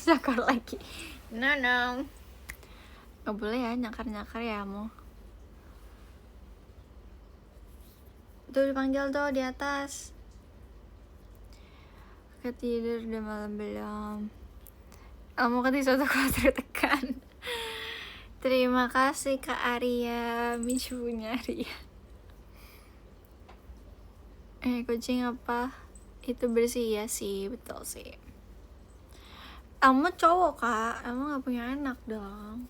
Nyakar lagi. No gak boleh ya nyakar-nyakar ya Mo. Tuh dipanggil tuh di atas. Ketidur udah malam belum? Kamu kan suatu kalau tertekan. Terima kasih Kak Arya, Michunya Arya. Kucing apa? Itu bersih ya sih, betul sih. Kamu cowok Kak, kamu gak punya anak dong.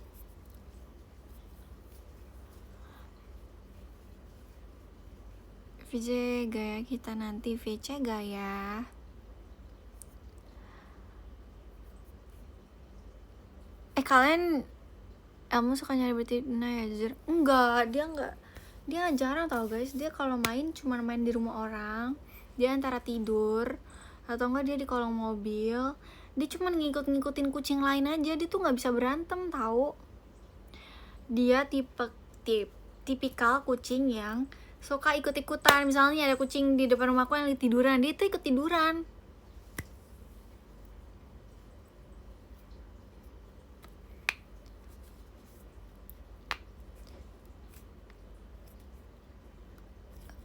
VJ gaya kita nanti, VC gaya. Kalian Elmo suka nyari betina ya jujur? Enggak, dia jarang tau guys. Dia kalau main cuma main di rumah orang. Dia antara tidur atau enggak dia di kolong mobil. Dia cuma ngikutin kucing lain aja. Dia tuh nggak bisa berantem tau. Dia tipikal kucing yang suka ikut-ikutan. Misalnya ada kucing di depan rumahku yang lagi tiduran, dia tuh ikut tiduran.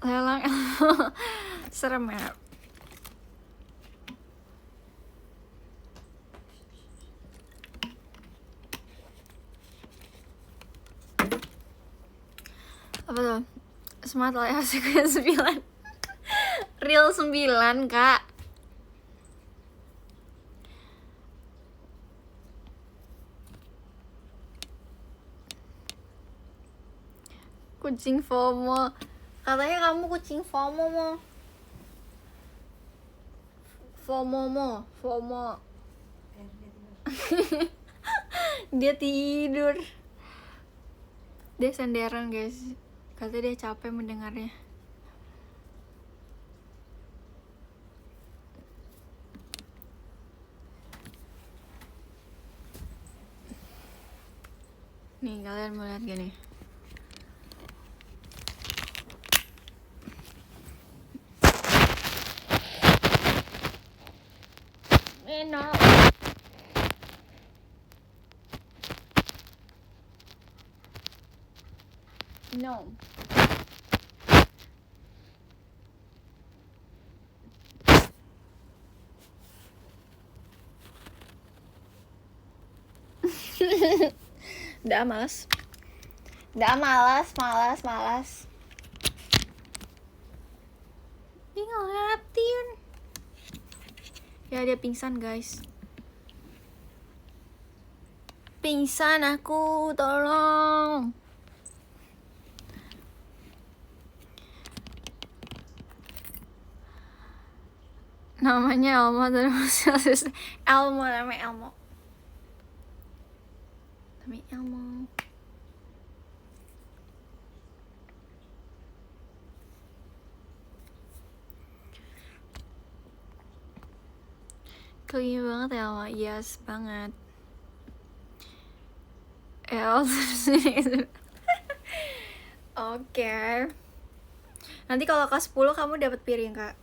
Lelang serem ya. Apa tuh? Smart Life Asik 9. Real 9 kak. Kucing FOMO. Katanya kamu kucing FOMO mo. FOMO. Dia tidur. Dia senderan guys. Katanya dia capek mendengarnya. Nih kalian mau lihat gini. No. No. Udah malas. Dia ngeliatin. Ya dia pingsan guys. Pingsan aku, tolong. Namanya Elmo dan Elmo. Namanya Elmo. Clingy banget ya Elmo. Yes banget. Oke. Nanti kalau kelas 10 kamu dapat piring kak.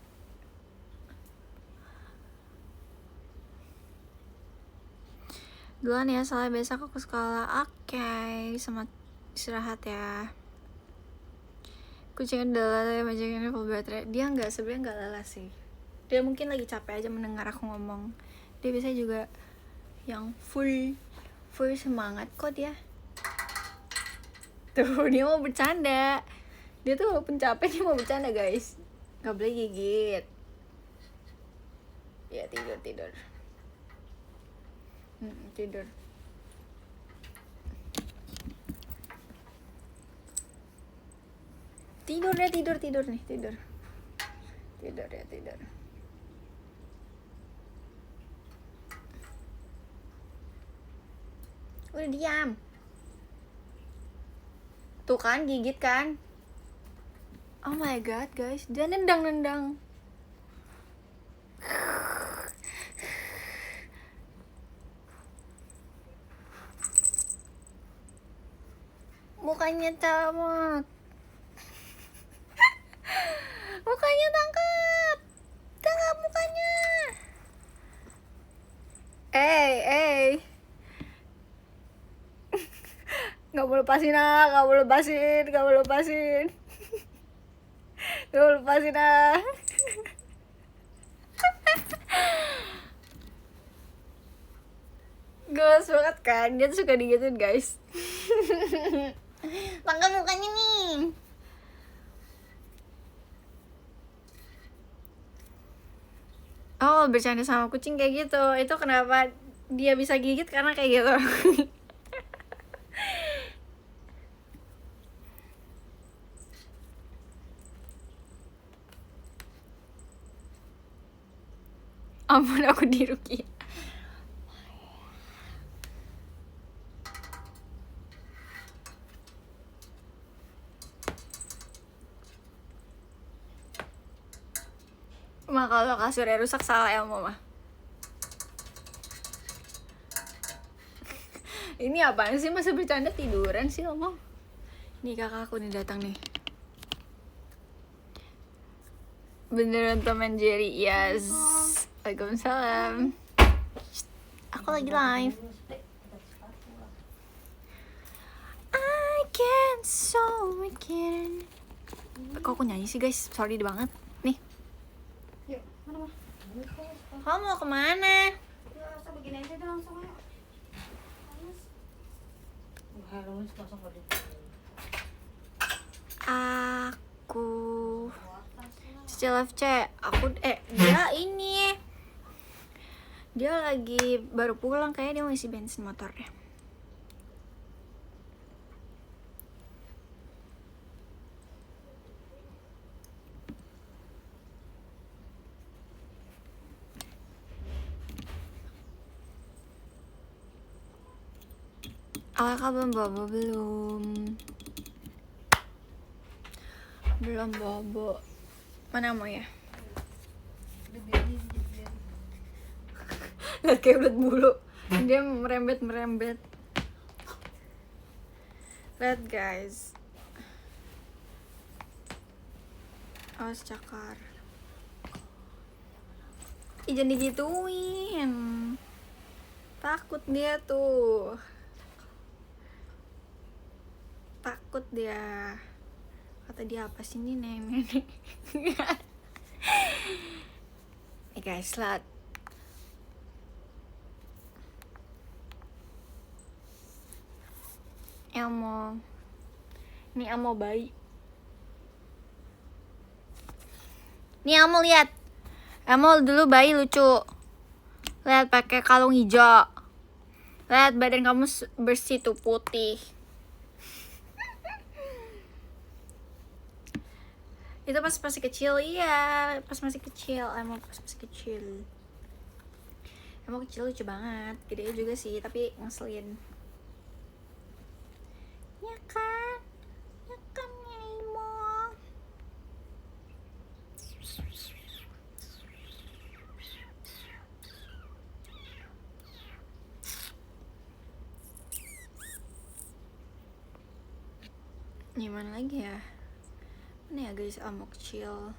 Duluan ya, soalnya besok aku sekolah. Oke, selamat istirahat ya. Kucing udah lelah, majikannya full baterai. Dia sebenarnya nggak lelah sih. Dia mungkin lagi capek aja mendengar aku ngomong. Dia biasanya juga yang full semangat kok dia. Tuh dia mau bercanda. Dia tuh walaupun capek dia mau bercanda guys. Gak boleh gigit. Ya tidur. Tidur nih. Tidur ya. Udah diam. Tuh kan gigit kan. Oh my god guys, dia nendang. Mukanya tamat. Mukanya tangkap mukanya. Gak mau lepasin Gemes banget kan, dia tuh suka digituin guys. Tangkap mukanya nih. Oh, bercanda sama kucing kayak gitu. Itu kenapa dia bisa gigit karena kayak gitu. Ampun aku diruki. Mah kalau kasurnya rusak salah Elmo mah. Ini apaan sih, masa bercanda tiduran sih Elmo? Nih kakakku nih datang nih. Beneran Tom and Jerry, yes. Waalaikumsalam. Aku lagi live. I can't so again. Kok aku nyanyi sih guys? Sorry banget. Nih. Yuk, mana mah? Kamu mau kemana? Ya, saya begini aja deh langsung aja. Halo, langsung kode. Aku still FC. Dia ini. Dia lagi baru pulang, kayaknya dia mau isi bensin motornya. Kakak belum bobo belum bobo. Mana mau ya? Lihat kayak ulet bulu. Dia merembet. Lihat guys. Awas cakar. Jangan digituin. Takut dia tuh. Takut dia. Kata dia apa sih ini nenek. Guys, lihat. Elmo. Ini Elmo bayi. Nih Elmo lihat. Elmo dulu bayi lucu. Lihat pakai kalung hijau. Lihat badan kamu bersih tuh, putih. Itu pas masih kecil, iya. Pas masih kecil, Elmo pas masih kecil. Elmo kecil lucu banget. Gede juga sih, tapi ngeselin. Ya kan? Ya kan Elmo? Gimana lagi ya? Ini ya guys, Elmo kecil.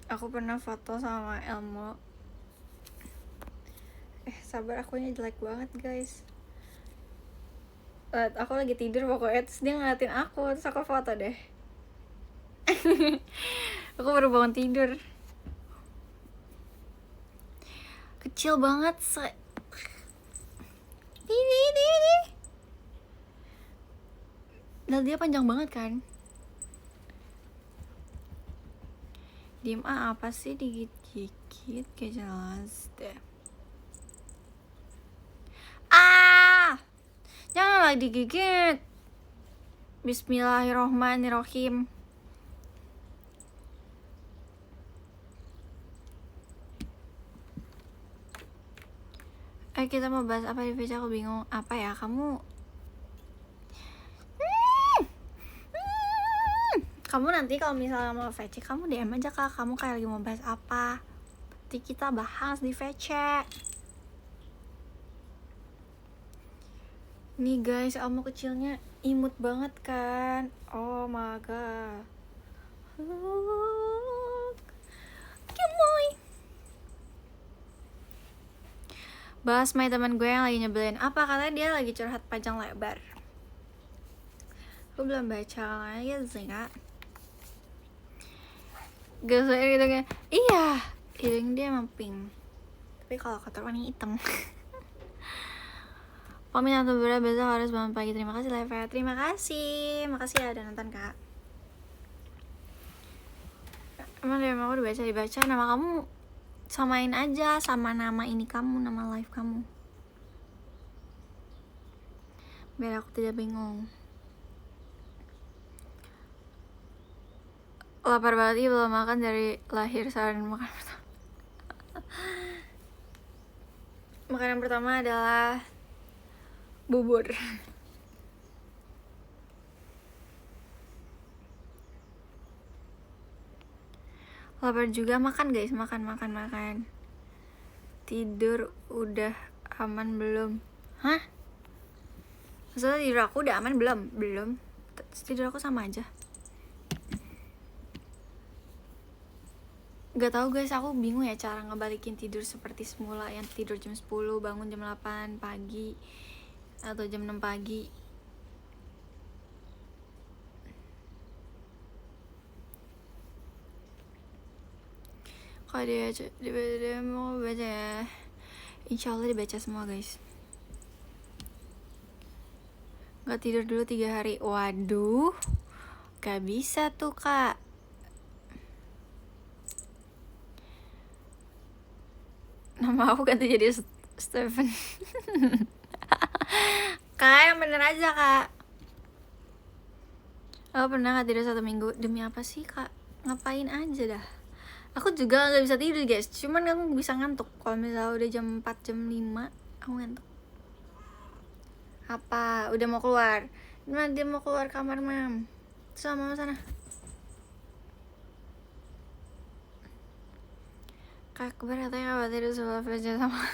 Aku pernah foto sama Elmo. Sabar, akunya jelek banget guys. Lihat, aku lagi tidur pokoknya, terus dia ngeliatin aku, terus aku foto deh. Aku baru bangun tidur. Kecil banget, ini. Dan dia panjang banget kan? Diem apa sih, digigit kayak jelas deh. Janganlah digigit. Bismillahirrohmanirrohim. Kita mau bahas apa di VC? Aku bingung. Apa ya kamu? Kamu nanti kalau misalnya mau VC, kamu DM aja Kak. Kamu kayak lagi mau bahas apa? Nanti kita bahas di VC. Nih guys, Elmo kecilnya imut banget kan? Oh my god. Gemoy. Bahas my teman gue yang lagi nyebelin. Apa? Katanya dia lagi curhat panjang lebar. Aku belum baca lagi sih Kak. Gak usah gitu kan? Iya, hidung dia emang pink. Tapi kalau kata warna hitam. Pamit atau berat, besok harus bangun pagi. Terima kasih live ya. Terima kasih. Makasih ya udah nonton Kak. Emang dari aku udah dibaca. Nama kamu samain aja sama nama ini kamu, nama live kamu. Biar aku tidak bingung. Lapar banget, belum makan dari lahir. Saran makan pertama. Makanan pertama adalah bubur. Lapar juga, makan guys, makan. Tidur udah aman belum? Hah? Maksudnya tidur aku udah aman belum? Belum. Tidur aku sama aja. Gak tau guys, aku bingung ya cara ngebalikin tidur seperti semula, yang tidur jam 10, bangun jam 8 pagi atau jam 6 pagi. Kalau dia mau baca ya, insya Allah dibaca semua guys. Gak tidur dulu 3 hari. Waduh, gak bisa tuh kak. Nama aku ganti jadi Stephen. Kak, yang bener aja kak. Aku pernah gak tidur 1 minggu. Demi apa sih kak? Ngapain aja dah. Aku juga gak bisa tidur guys. Cuman aku bisa ngantuk. Kalau misalnya udah jam 4, jam 5 aku ngantuk. Apa? Udah mau keluar? Nah, dia mau keluar kamar mam. Sama mama sana. Kak Akbar katanya kalau tidur sebelum VC sama.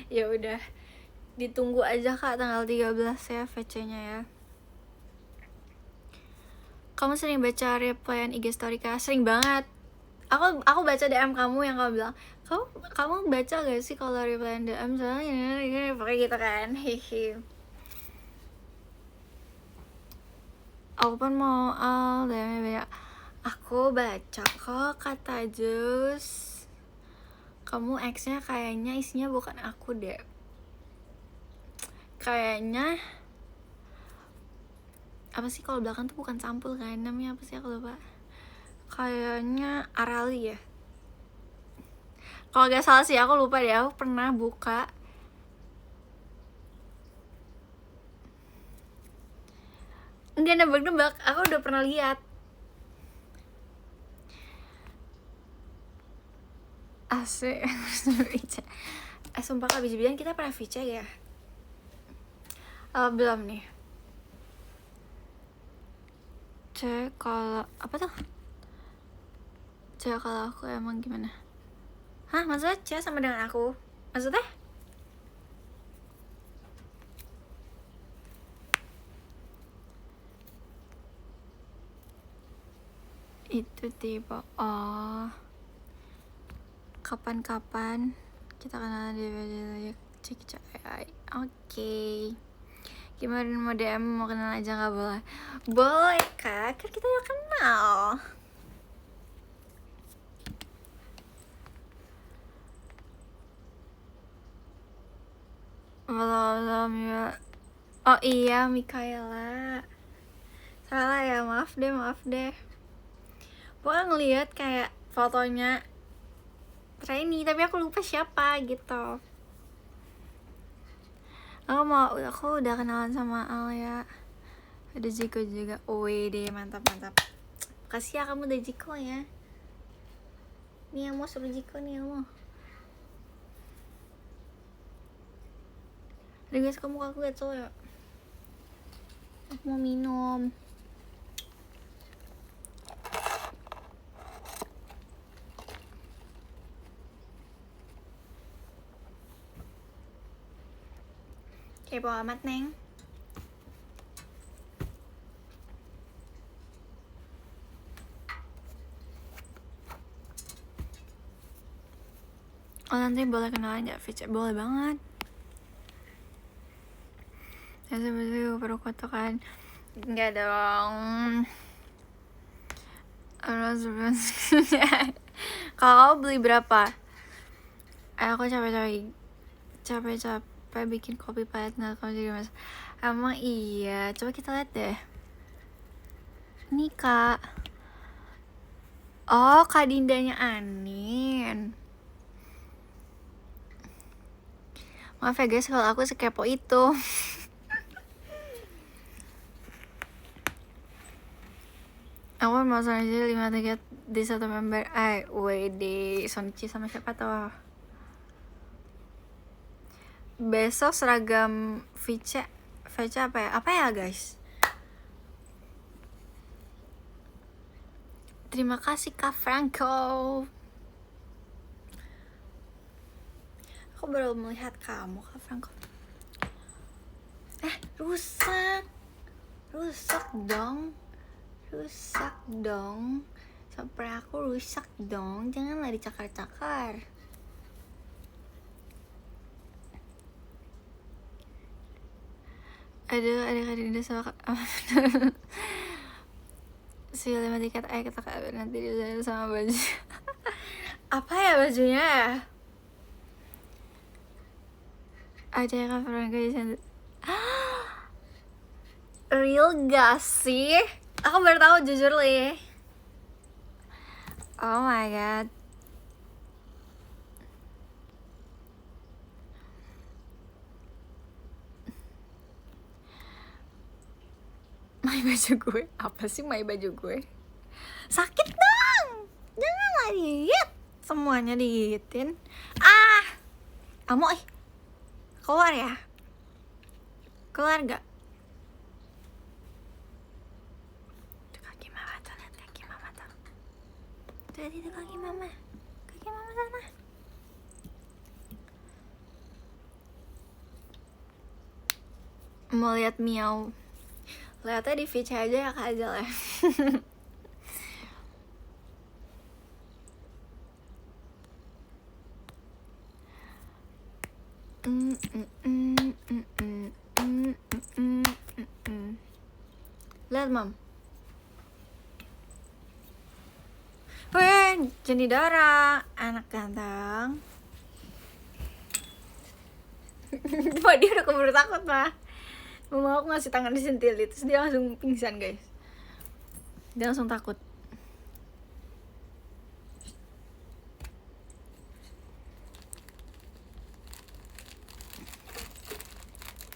Ya udah, ditunggu aja kak tanggal 13 ya VC-nya ya. Kamu sering baca replyan IG story kak? Sering banget. Aku baca DM kamu yang kamu bilang, kamu baca gak sih kalau replyan DM, soalnya ini pakai gitu kan. Hehe. Aku pun mau DM banyak. Aku baca kok kata Jus. Kamu X-nya kayaknya isinya bukan aku deh. Kayaknya apa sih kalau belakang tuh bukan sampul kan? Namanya apa sih aku lupa. Kayaknya Arali ya. Kalau gak salah sih aku lupa deh. Aku pernah buka. Enggak nebak-nebak, aku udah pernah lihat. Asik. Sumpah kak, bisa-bisaan kita pernah VC ya? Belum nih. Cek kalau apa tuh? Cek kalau aku emang gimana? Hah, maksudnya cek sama dengan aku? Maksudnya? Itu tipe kapan-kapan kita kenal di cek. Oke. Gimana mau DM, mau kenal aja nggak boleh? Boleh kak, kan kita udah kenal. Belum ya. Oh iya, Mikaela. Salah ya, maaf deh. Pokoknya ngeliat kayak fotonya Trainee, tapi aku lupa siapa gitu. Aku udah kenalan sama Al ya. Ada Jiko juga. Deh, mantap. Makasih ya kamu udah Jiko ya. Nih yang mau suruh Jiko nih yang mau. Aduh guys, kamu aku gatel ya. Aku mau minum. Kepo amat neng. Oh nanti boleh kenalan ya VC? Boleh banget. Ya sebenernya perlu foto kan? Enggak dong. Kalau kamu beli berapa? Aku capek bikin kopi pahit, nggak kamu juga mas. Emang iya, coba kita lihat deh. Nih kak. Oh, Kak Dindanya Anin. Maaf ya guys kalau aku sekepo itu. Aku mau aja 5 tiket di 1 member. WD Sonichi sama siapa tuh? Besok seragam VC apa ya guys? Terima kasih Kak Franco. Aku baru melihat kamu Kak Franco. Rusak. Rusak dong. Sampai aku rusak dong. Janganlah dicakar-cakar. Aduh, ada Kadinda sama Kak. Si 5 tiket ayo kita nanti di sama baju. Apa ya bajunya? Ada Kak Franco di sana. Real gak sih? Aku baru tahu jujur li. Oh my god. My baju gue. Apa sih my baju gue? Sakit dong. Janganlah digigit. Semuanya digigitin. Kamu keluar ya? Keluar gak? Tuh kaki mama tuh, lihat kaki mama tuh. Tuh itu kaki mama. Kaki mama sana. Mau lihat miau. Lihatnya di VC aja ya Kak Ajal ya. Lihat mam. Weh, Jenny Dara, anak ganteng. Wah, dia udah keburu takut mah. Mama aku ngasih tangan disentil, terus dia langsung pingsan guys. Dia langsung takut.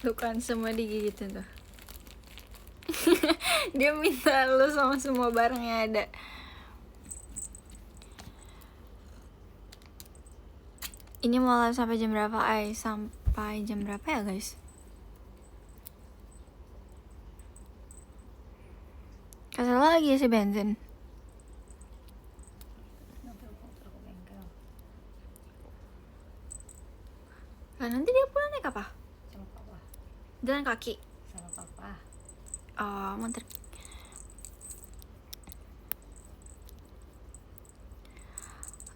Tuh kan semua digigitin tuh. Dia minta lu sama semua barang yang ada. Ini mau live sampai jam berapa? Sampai jam berapa ya guys? Kasih lagi si bensin. Lah nanti dia pulang naik apa? Sama papa. Jalan kaki. Sama papa. Oh, mantar.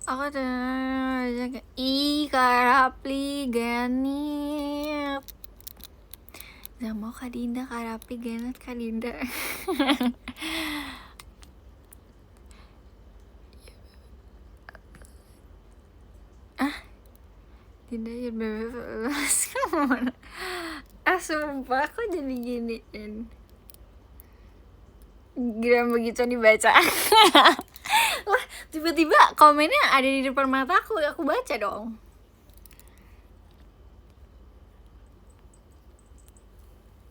Aku tuh aja kayak Kak Rapli Ganit. Gak mau Kak Dinda, Kak Rapli Ganit, Kak Dinda. Dinda ya bebas kamu mana? Sumpah kok jadi giniin. Gram begitu dibaca. Wah, tiba-tiba komennya ada di depan mata aku baca dong.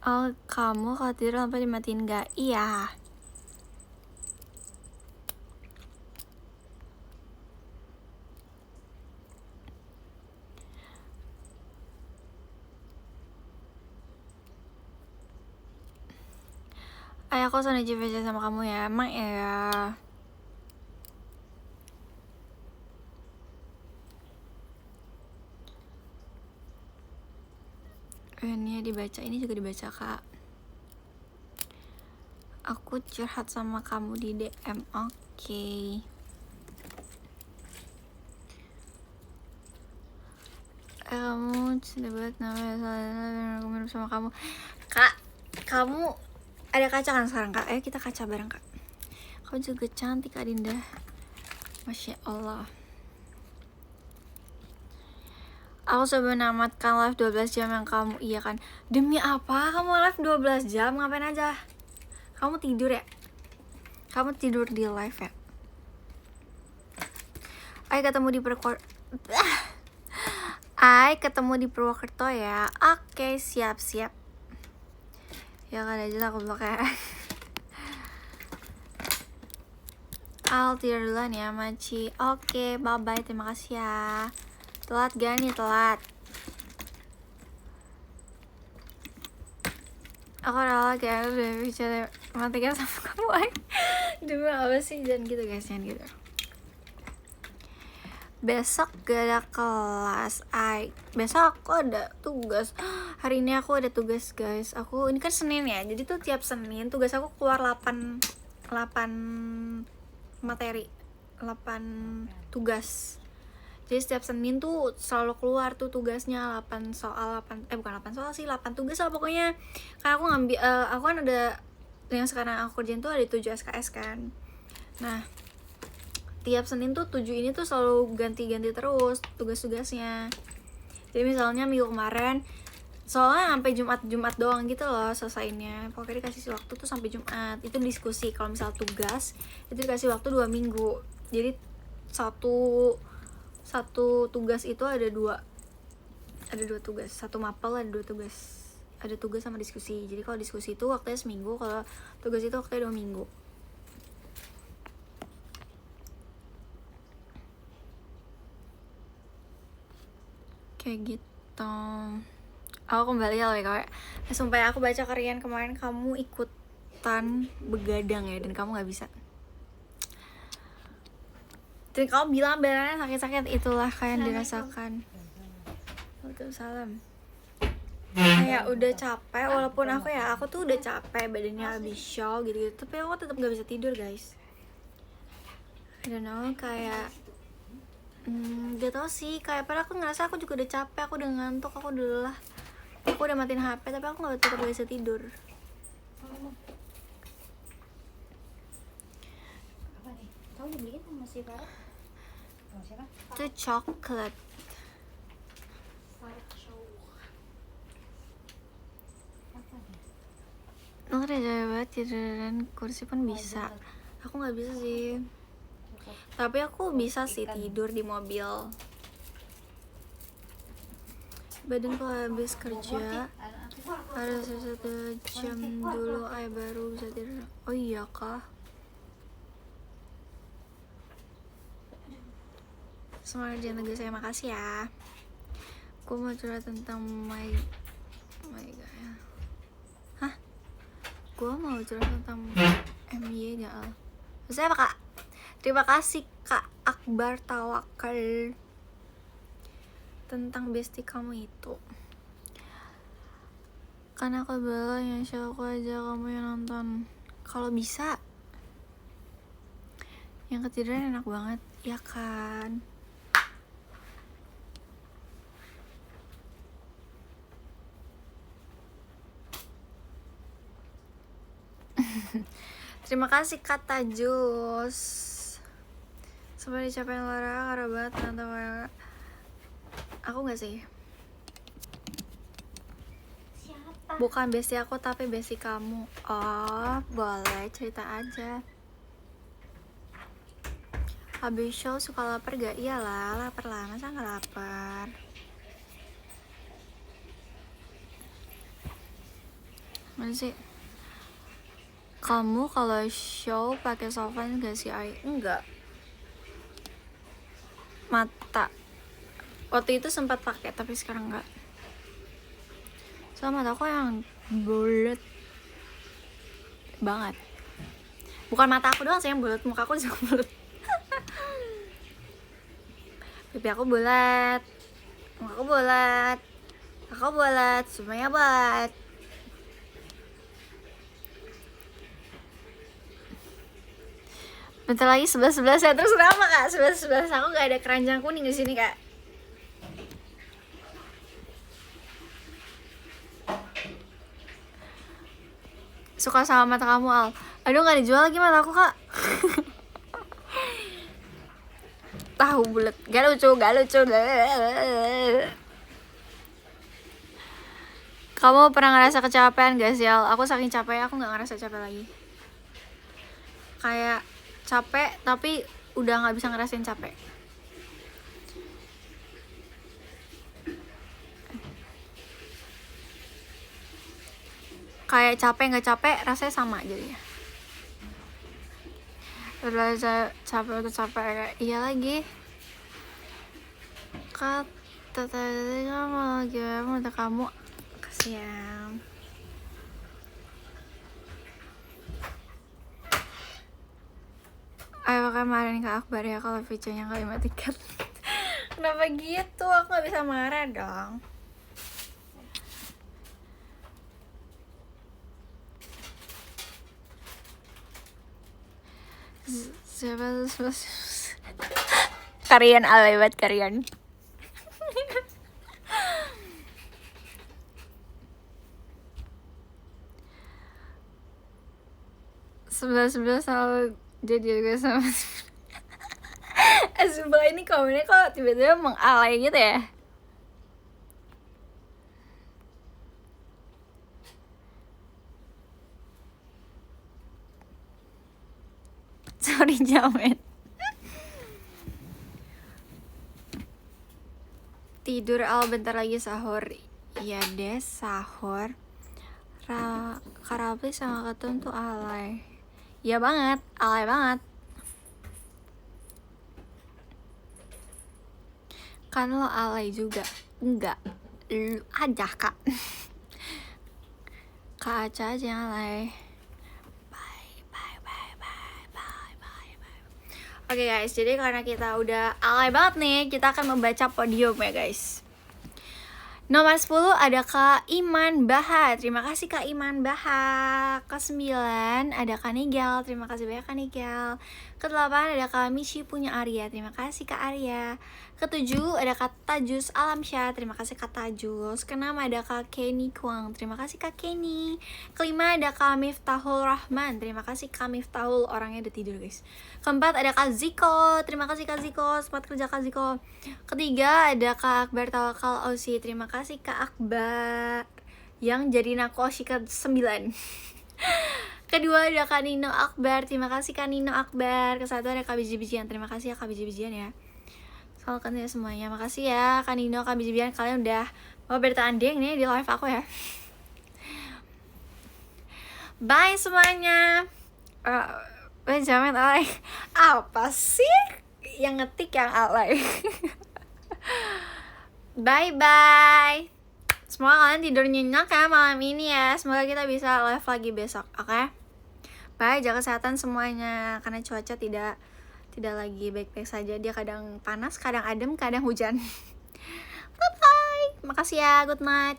Oh, kamu kalau tidur lampu dimatiin gak? Iya. Ayo aku sana JVC sama kamu ya, emang ya. Ini dibaca, ini juga dibaca Kak. Aku curhat sama kamu di DM, oke. Kamu cinta banget namanya, aku minum sama kamu. Kak, kamu ada kaca kan sekarang Kak? Ayo kita kaca bareng Kak. Kamu juga cantik Kak Dinda. Masya Allah. Aku sudah menamatkan live 12 jam yang kamu iya kan. Demi apa kamu live 12 jam? Ngapain aja? Kamu tidur ya? Kamu tidur di live ya? Ayo ketemu di Purwokerto ya. Oke, siap-siap. Ya kan aja aku pakai. I'll tidur duluan ya Maci. Oke, bye-bye, terima kasih ya. Telat gak nih? Telat. Aku rela kayak udah bicara matikan sama kamu ay. Demi apa sih, jangan gitu guys, jangan gitu. Besok gak ada kelas ay. Besok aku ada tugas. Hari ini aku ada tugas guys. Aku ini kan Senin ya, jadi tuh tiap Senin tugas aku keluar 8 materi, 8 tugas. Jadi setiap Senin tuh selalu keluar tuh tugasnya 8 soal, bukan 8 soal sih, 8 tugas lah pokoknya. Karena aku ngambil, aku kan ada yang sekarang aku kerjain tuh ada 7 SKS kan. Nah, tiap Senin tuh 7 ini tuh selalu ganti-ganti terus tugas-tugasnya. Jadi misalnya minggu kemarin, soalnya sampai Jumat doang gitu loh selesainya. Pokoknya dikasih waktu tuh sampai Jumat. Itu diskusi. Kalau misal tugas itu dikasih waktu 2 minggu. Jadi satu tugas itu ada dua tugas, satu mapel ada 2 tugas, ada tugas sama diskusi. Jadi kalau diskusi itu waktunya seminggu, kalau tugas itu waktunya 2 minggu. Kayak gitu. Aku kembali ya kayak sumpah aku baca Korean kemarin, kamu ikutan begadang ya, dan kamu nggak bisa. Dan kamu bilang beneran sakit-sakit, itulah kayak yang dirasakan. Waalaikumsalam. Kayak udah capek, walaupun aku tuh udah capek, badannya habis show gitu, tapi aku tetap nggak bisa tidur guys. I don't know, kayak gak tau sih, kayak padahal aku ngerasa aku juga udah capek, aku udah ngantuk, aku udah lelah, aku udah matiin HP, tapi aku tetap gak bisa tidur. Apa nih? Kamu dibeliin sama si Farah? Sama siapa? Itu coklat. Apa nih? Lo udah jauh banget tiduran kursi pun bisa. Aku nggak bisa sih, tapi aku bisa sih tidur di mobil. Badanku habis kerja, ada 1 jam dulu baru bisa tidur. Oh iya kah? Semangat jangan tegas, saya makasih ya. Aku mau curhat tentang my god. Hah? Gue mau curhat tentang MY gak al? Maksudnya apa kak? Terima kasih Kak Akbar Tawakal tentang bestie kamu itu. Karena aku bilang ya aku aja kamu yang nonton. Kalau bisa yang ketiduran enak banget, ya kan? Terima kasih kata Jus. Sampai dicapain Lara, karena banget nonton Lara. Aku gak sih? Siapa? Bukan bestie aku, tapi bestie kamu. Oh, boleh cerita aja. Habis show suka lapar gak? Iyalah, lapar lah, masa gak lapar? Mana sih? Kamu kalau show pakai softline gak sih, Ai? Enggak. Mata. Waktu itu sempat pakai, tapi sekarang enggak. Soalnya mata aku yang bulat banget. Bukan mata aku doang sih yang bulat, muka aku juga bulat. Pipi aku bulat, muka aku bulat, aku bulat, semuanya bulat. Bentar lagi 11 ya. Terus kenapa kak? 11 aku gak ada keranjang kuning di sini kak. Suka sama mata kamu Al. Aduh gak dijual lagi mata aku kak. Tahu bulat. Gak lucu. Kamu pernah ngerasa kecapean gak sih Al? Aku saking capek aku gak ngerasa capek lagi. Kayak capek tapi udah gak bisa ngerasain capek. Kayak capek gak capek rasanya sama jadinya. Udah capek iya lagi. Kata tadi kamu lagi menurut kamu kasihan. kemarin ke Akbar ya kalau Vico-nya nggak 5 tiket. Kenapa gitu? Aku nggak bisa marah dong. Siapa Karian alewat Karian. Sebelah selalu jadi juga sama. Sumpah ini komennya kok tiba-tiba mengalay gitu ya. Sorry Jamet. Tidur Al, bentar lagi sahur. Iya deh sahur. Karabli sama Ketum tuh alay. Iya banget, alay banget. Kan lo alay juga. Enggak, lu aja kak. Kak Aca aja yang alay. Oke guys, jadi karena kita udah alay banget nih, kita akan membaca podium ya guys. Nomor 10 ada Kak Iman Baha. Terima kasih Kak Iman Baha. Ke-9 ada Kak Nigel. Terima kasih banyak Kak Nigel. Ke-8 ada Kak Michi punya Arya. Terima kasih Kak Arya. Ke-7 ada Kak Tajus Alamsyah. Terima kasih Kak Tajus. Ke-6 ada Kak Kenny Kuang. Terima kasih Kak Kenny. Ke-5 ada Kak Miftahul Rahman. Terima kasih Kak Miftahul. Orangnya udah tidur guys. Ke-4 ada Kak Ziko. Terima kasih Kak Ziko. Semangat kerja Kak Ziko. Ke-3 ada Kak Akbar Tawakal Ausi. Terima kasih Kak Akbar yang jadi nakoshi ke-9. Kedua ada Kak Nino Akbar. Terima kasih Kak Nino Akbar. Ke-1 ada Kak Biji-Bijian. Terima kasih ya Kak Biji-Bijian ya. Salahkan ya semuanya. Makasih ya Kak Nino, Kak Biji-Bijian. Kalian udah mau bertanding nih di live aku ya. Bye semuanya. Benjamin alay. Apa sih yang ngetik yang alay? Bye-bye. Semoga kalian tidur nyenyak ya malam ini ya. Semoga kita bisa live lagi besok, oke? Bye, jaga kesehatan semuanya. Karena cuaca tidak lagi baik-baik saja. Dia kadang panas, kadang adem, kadang hujan. Bye-bye. Makasih ya, good night.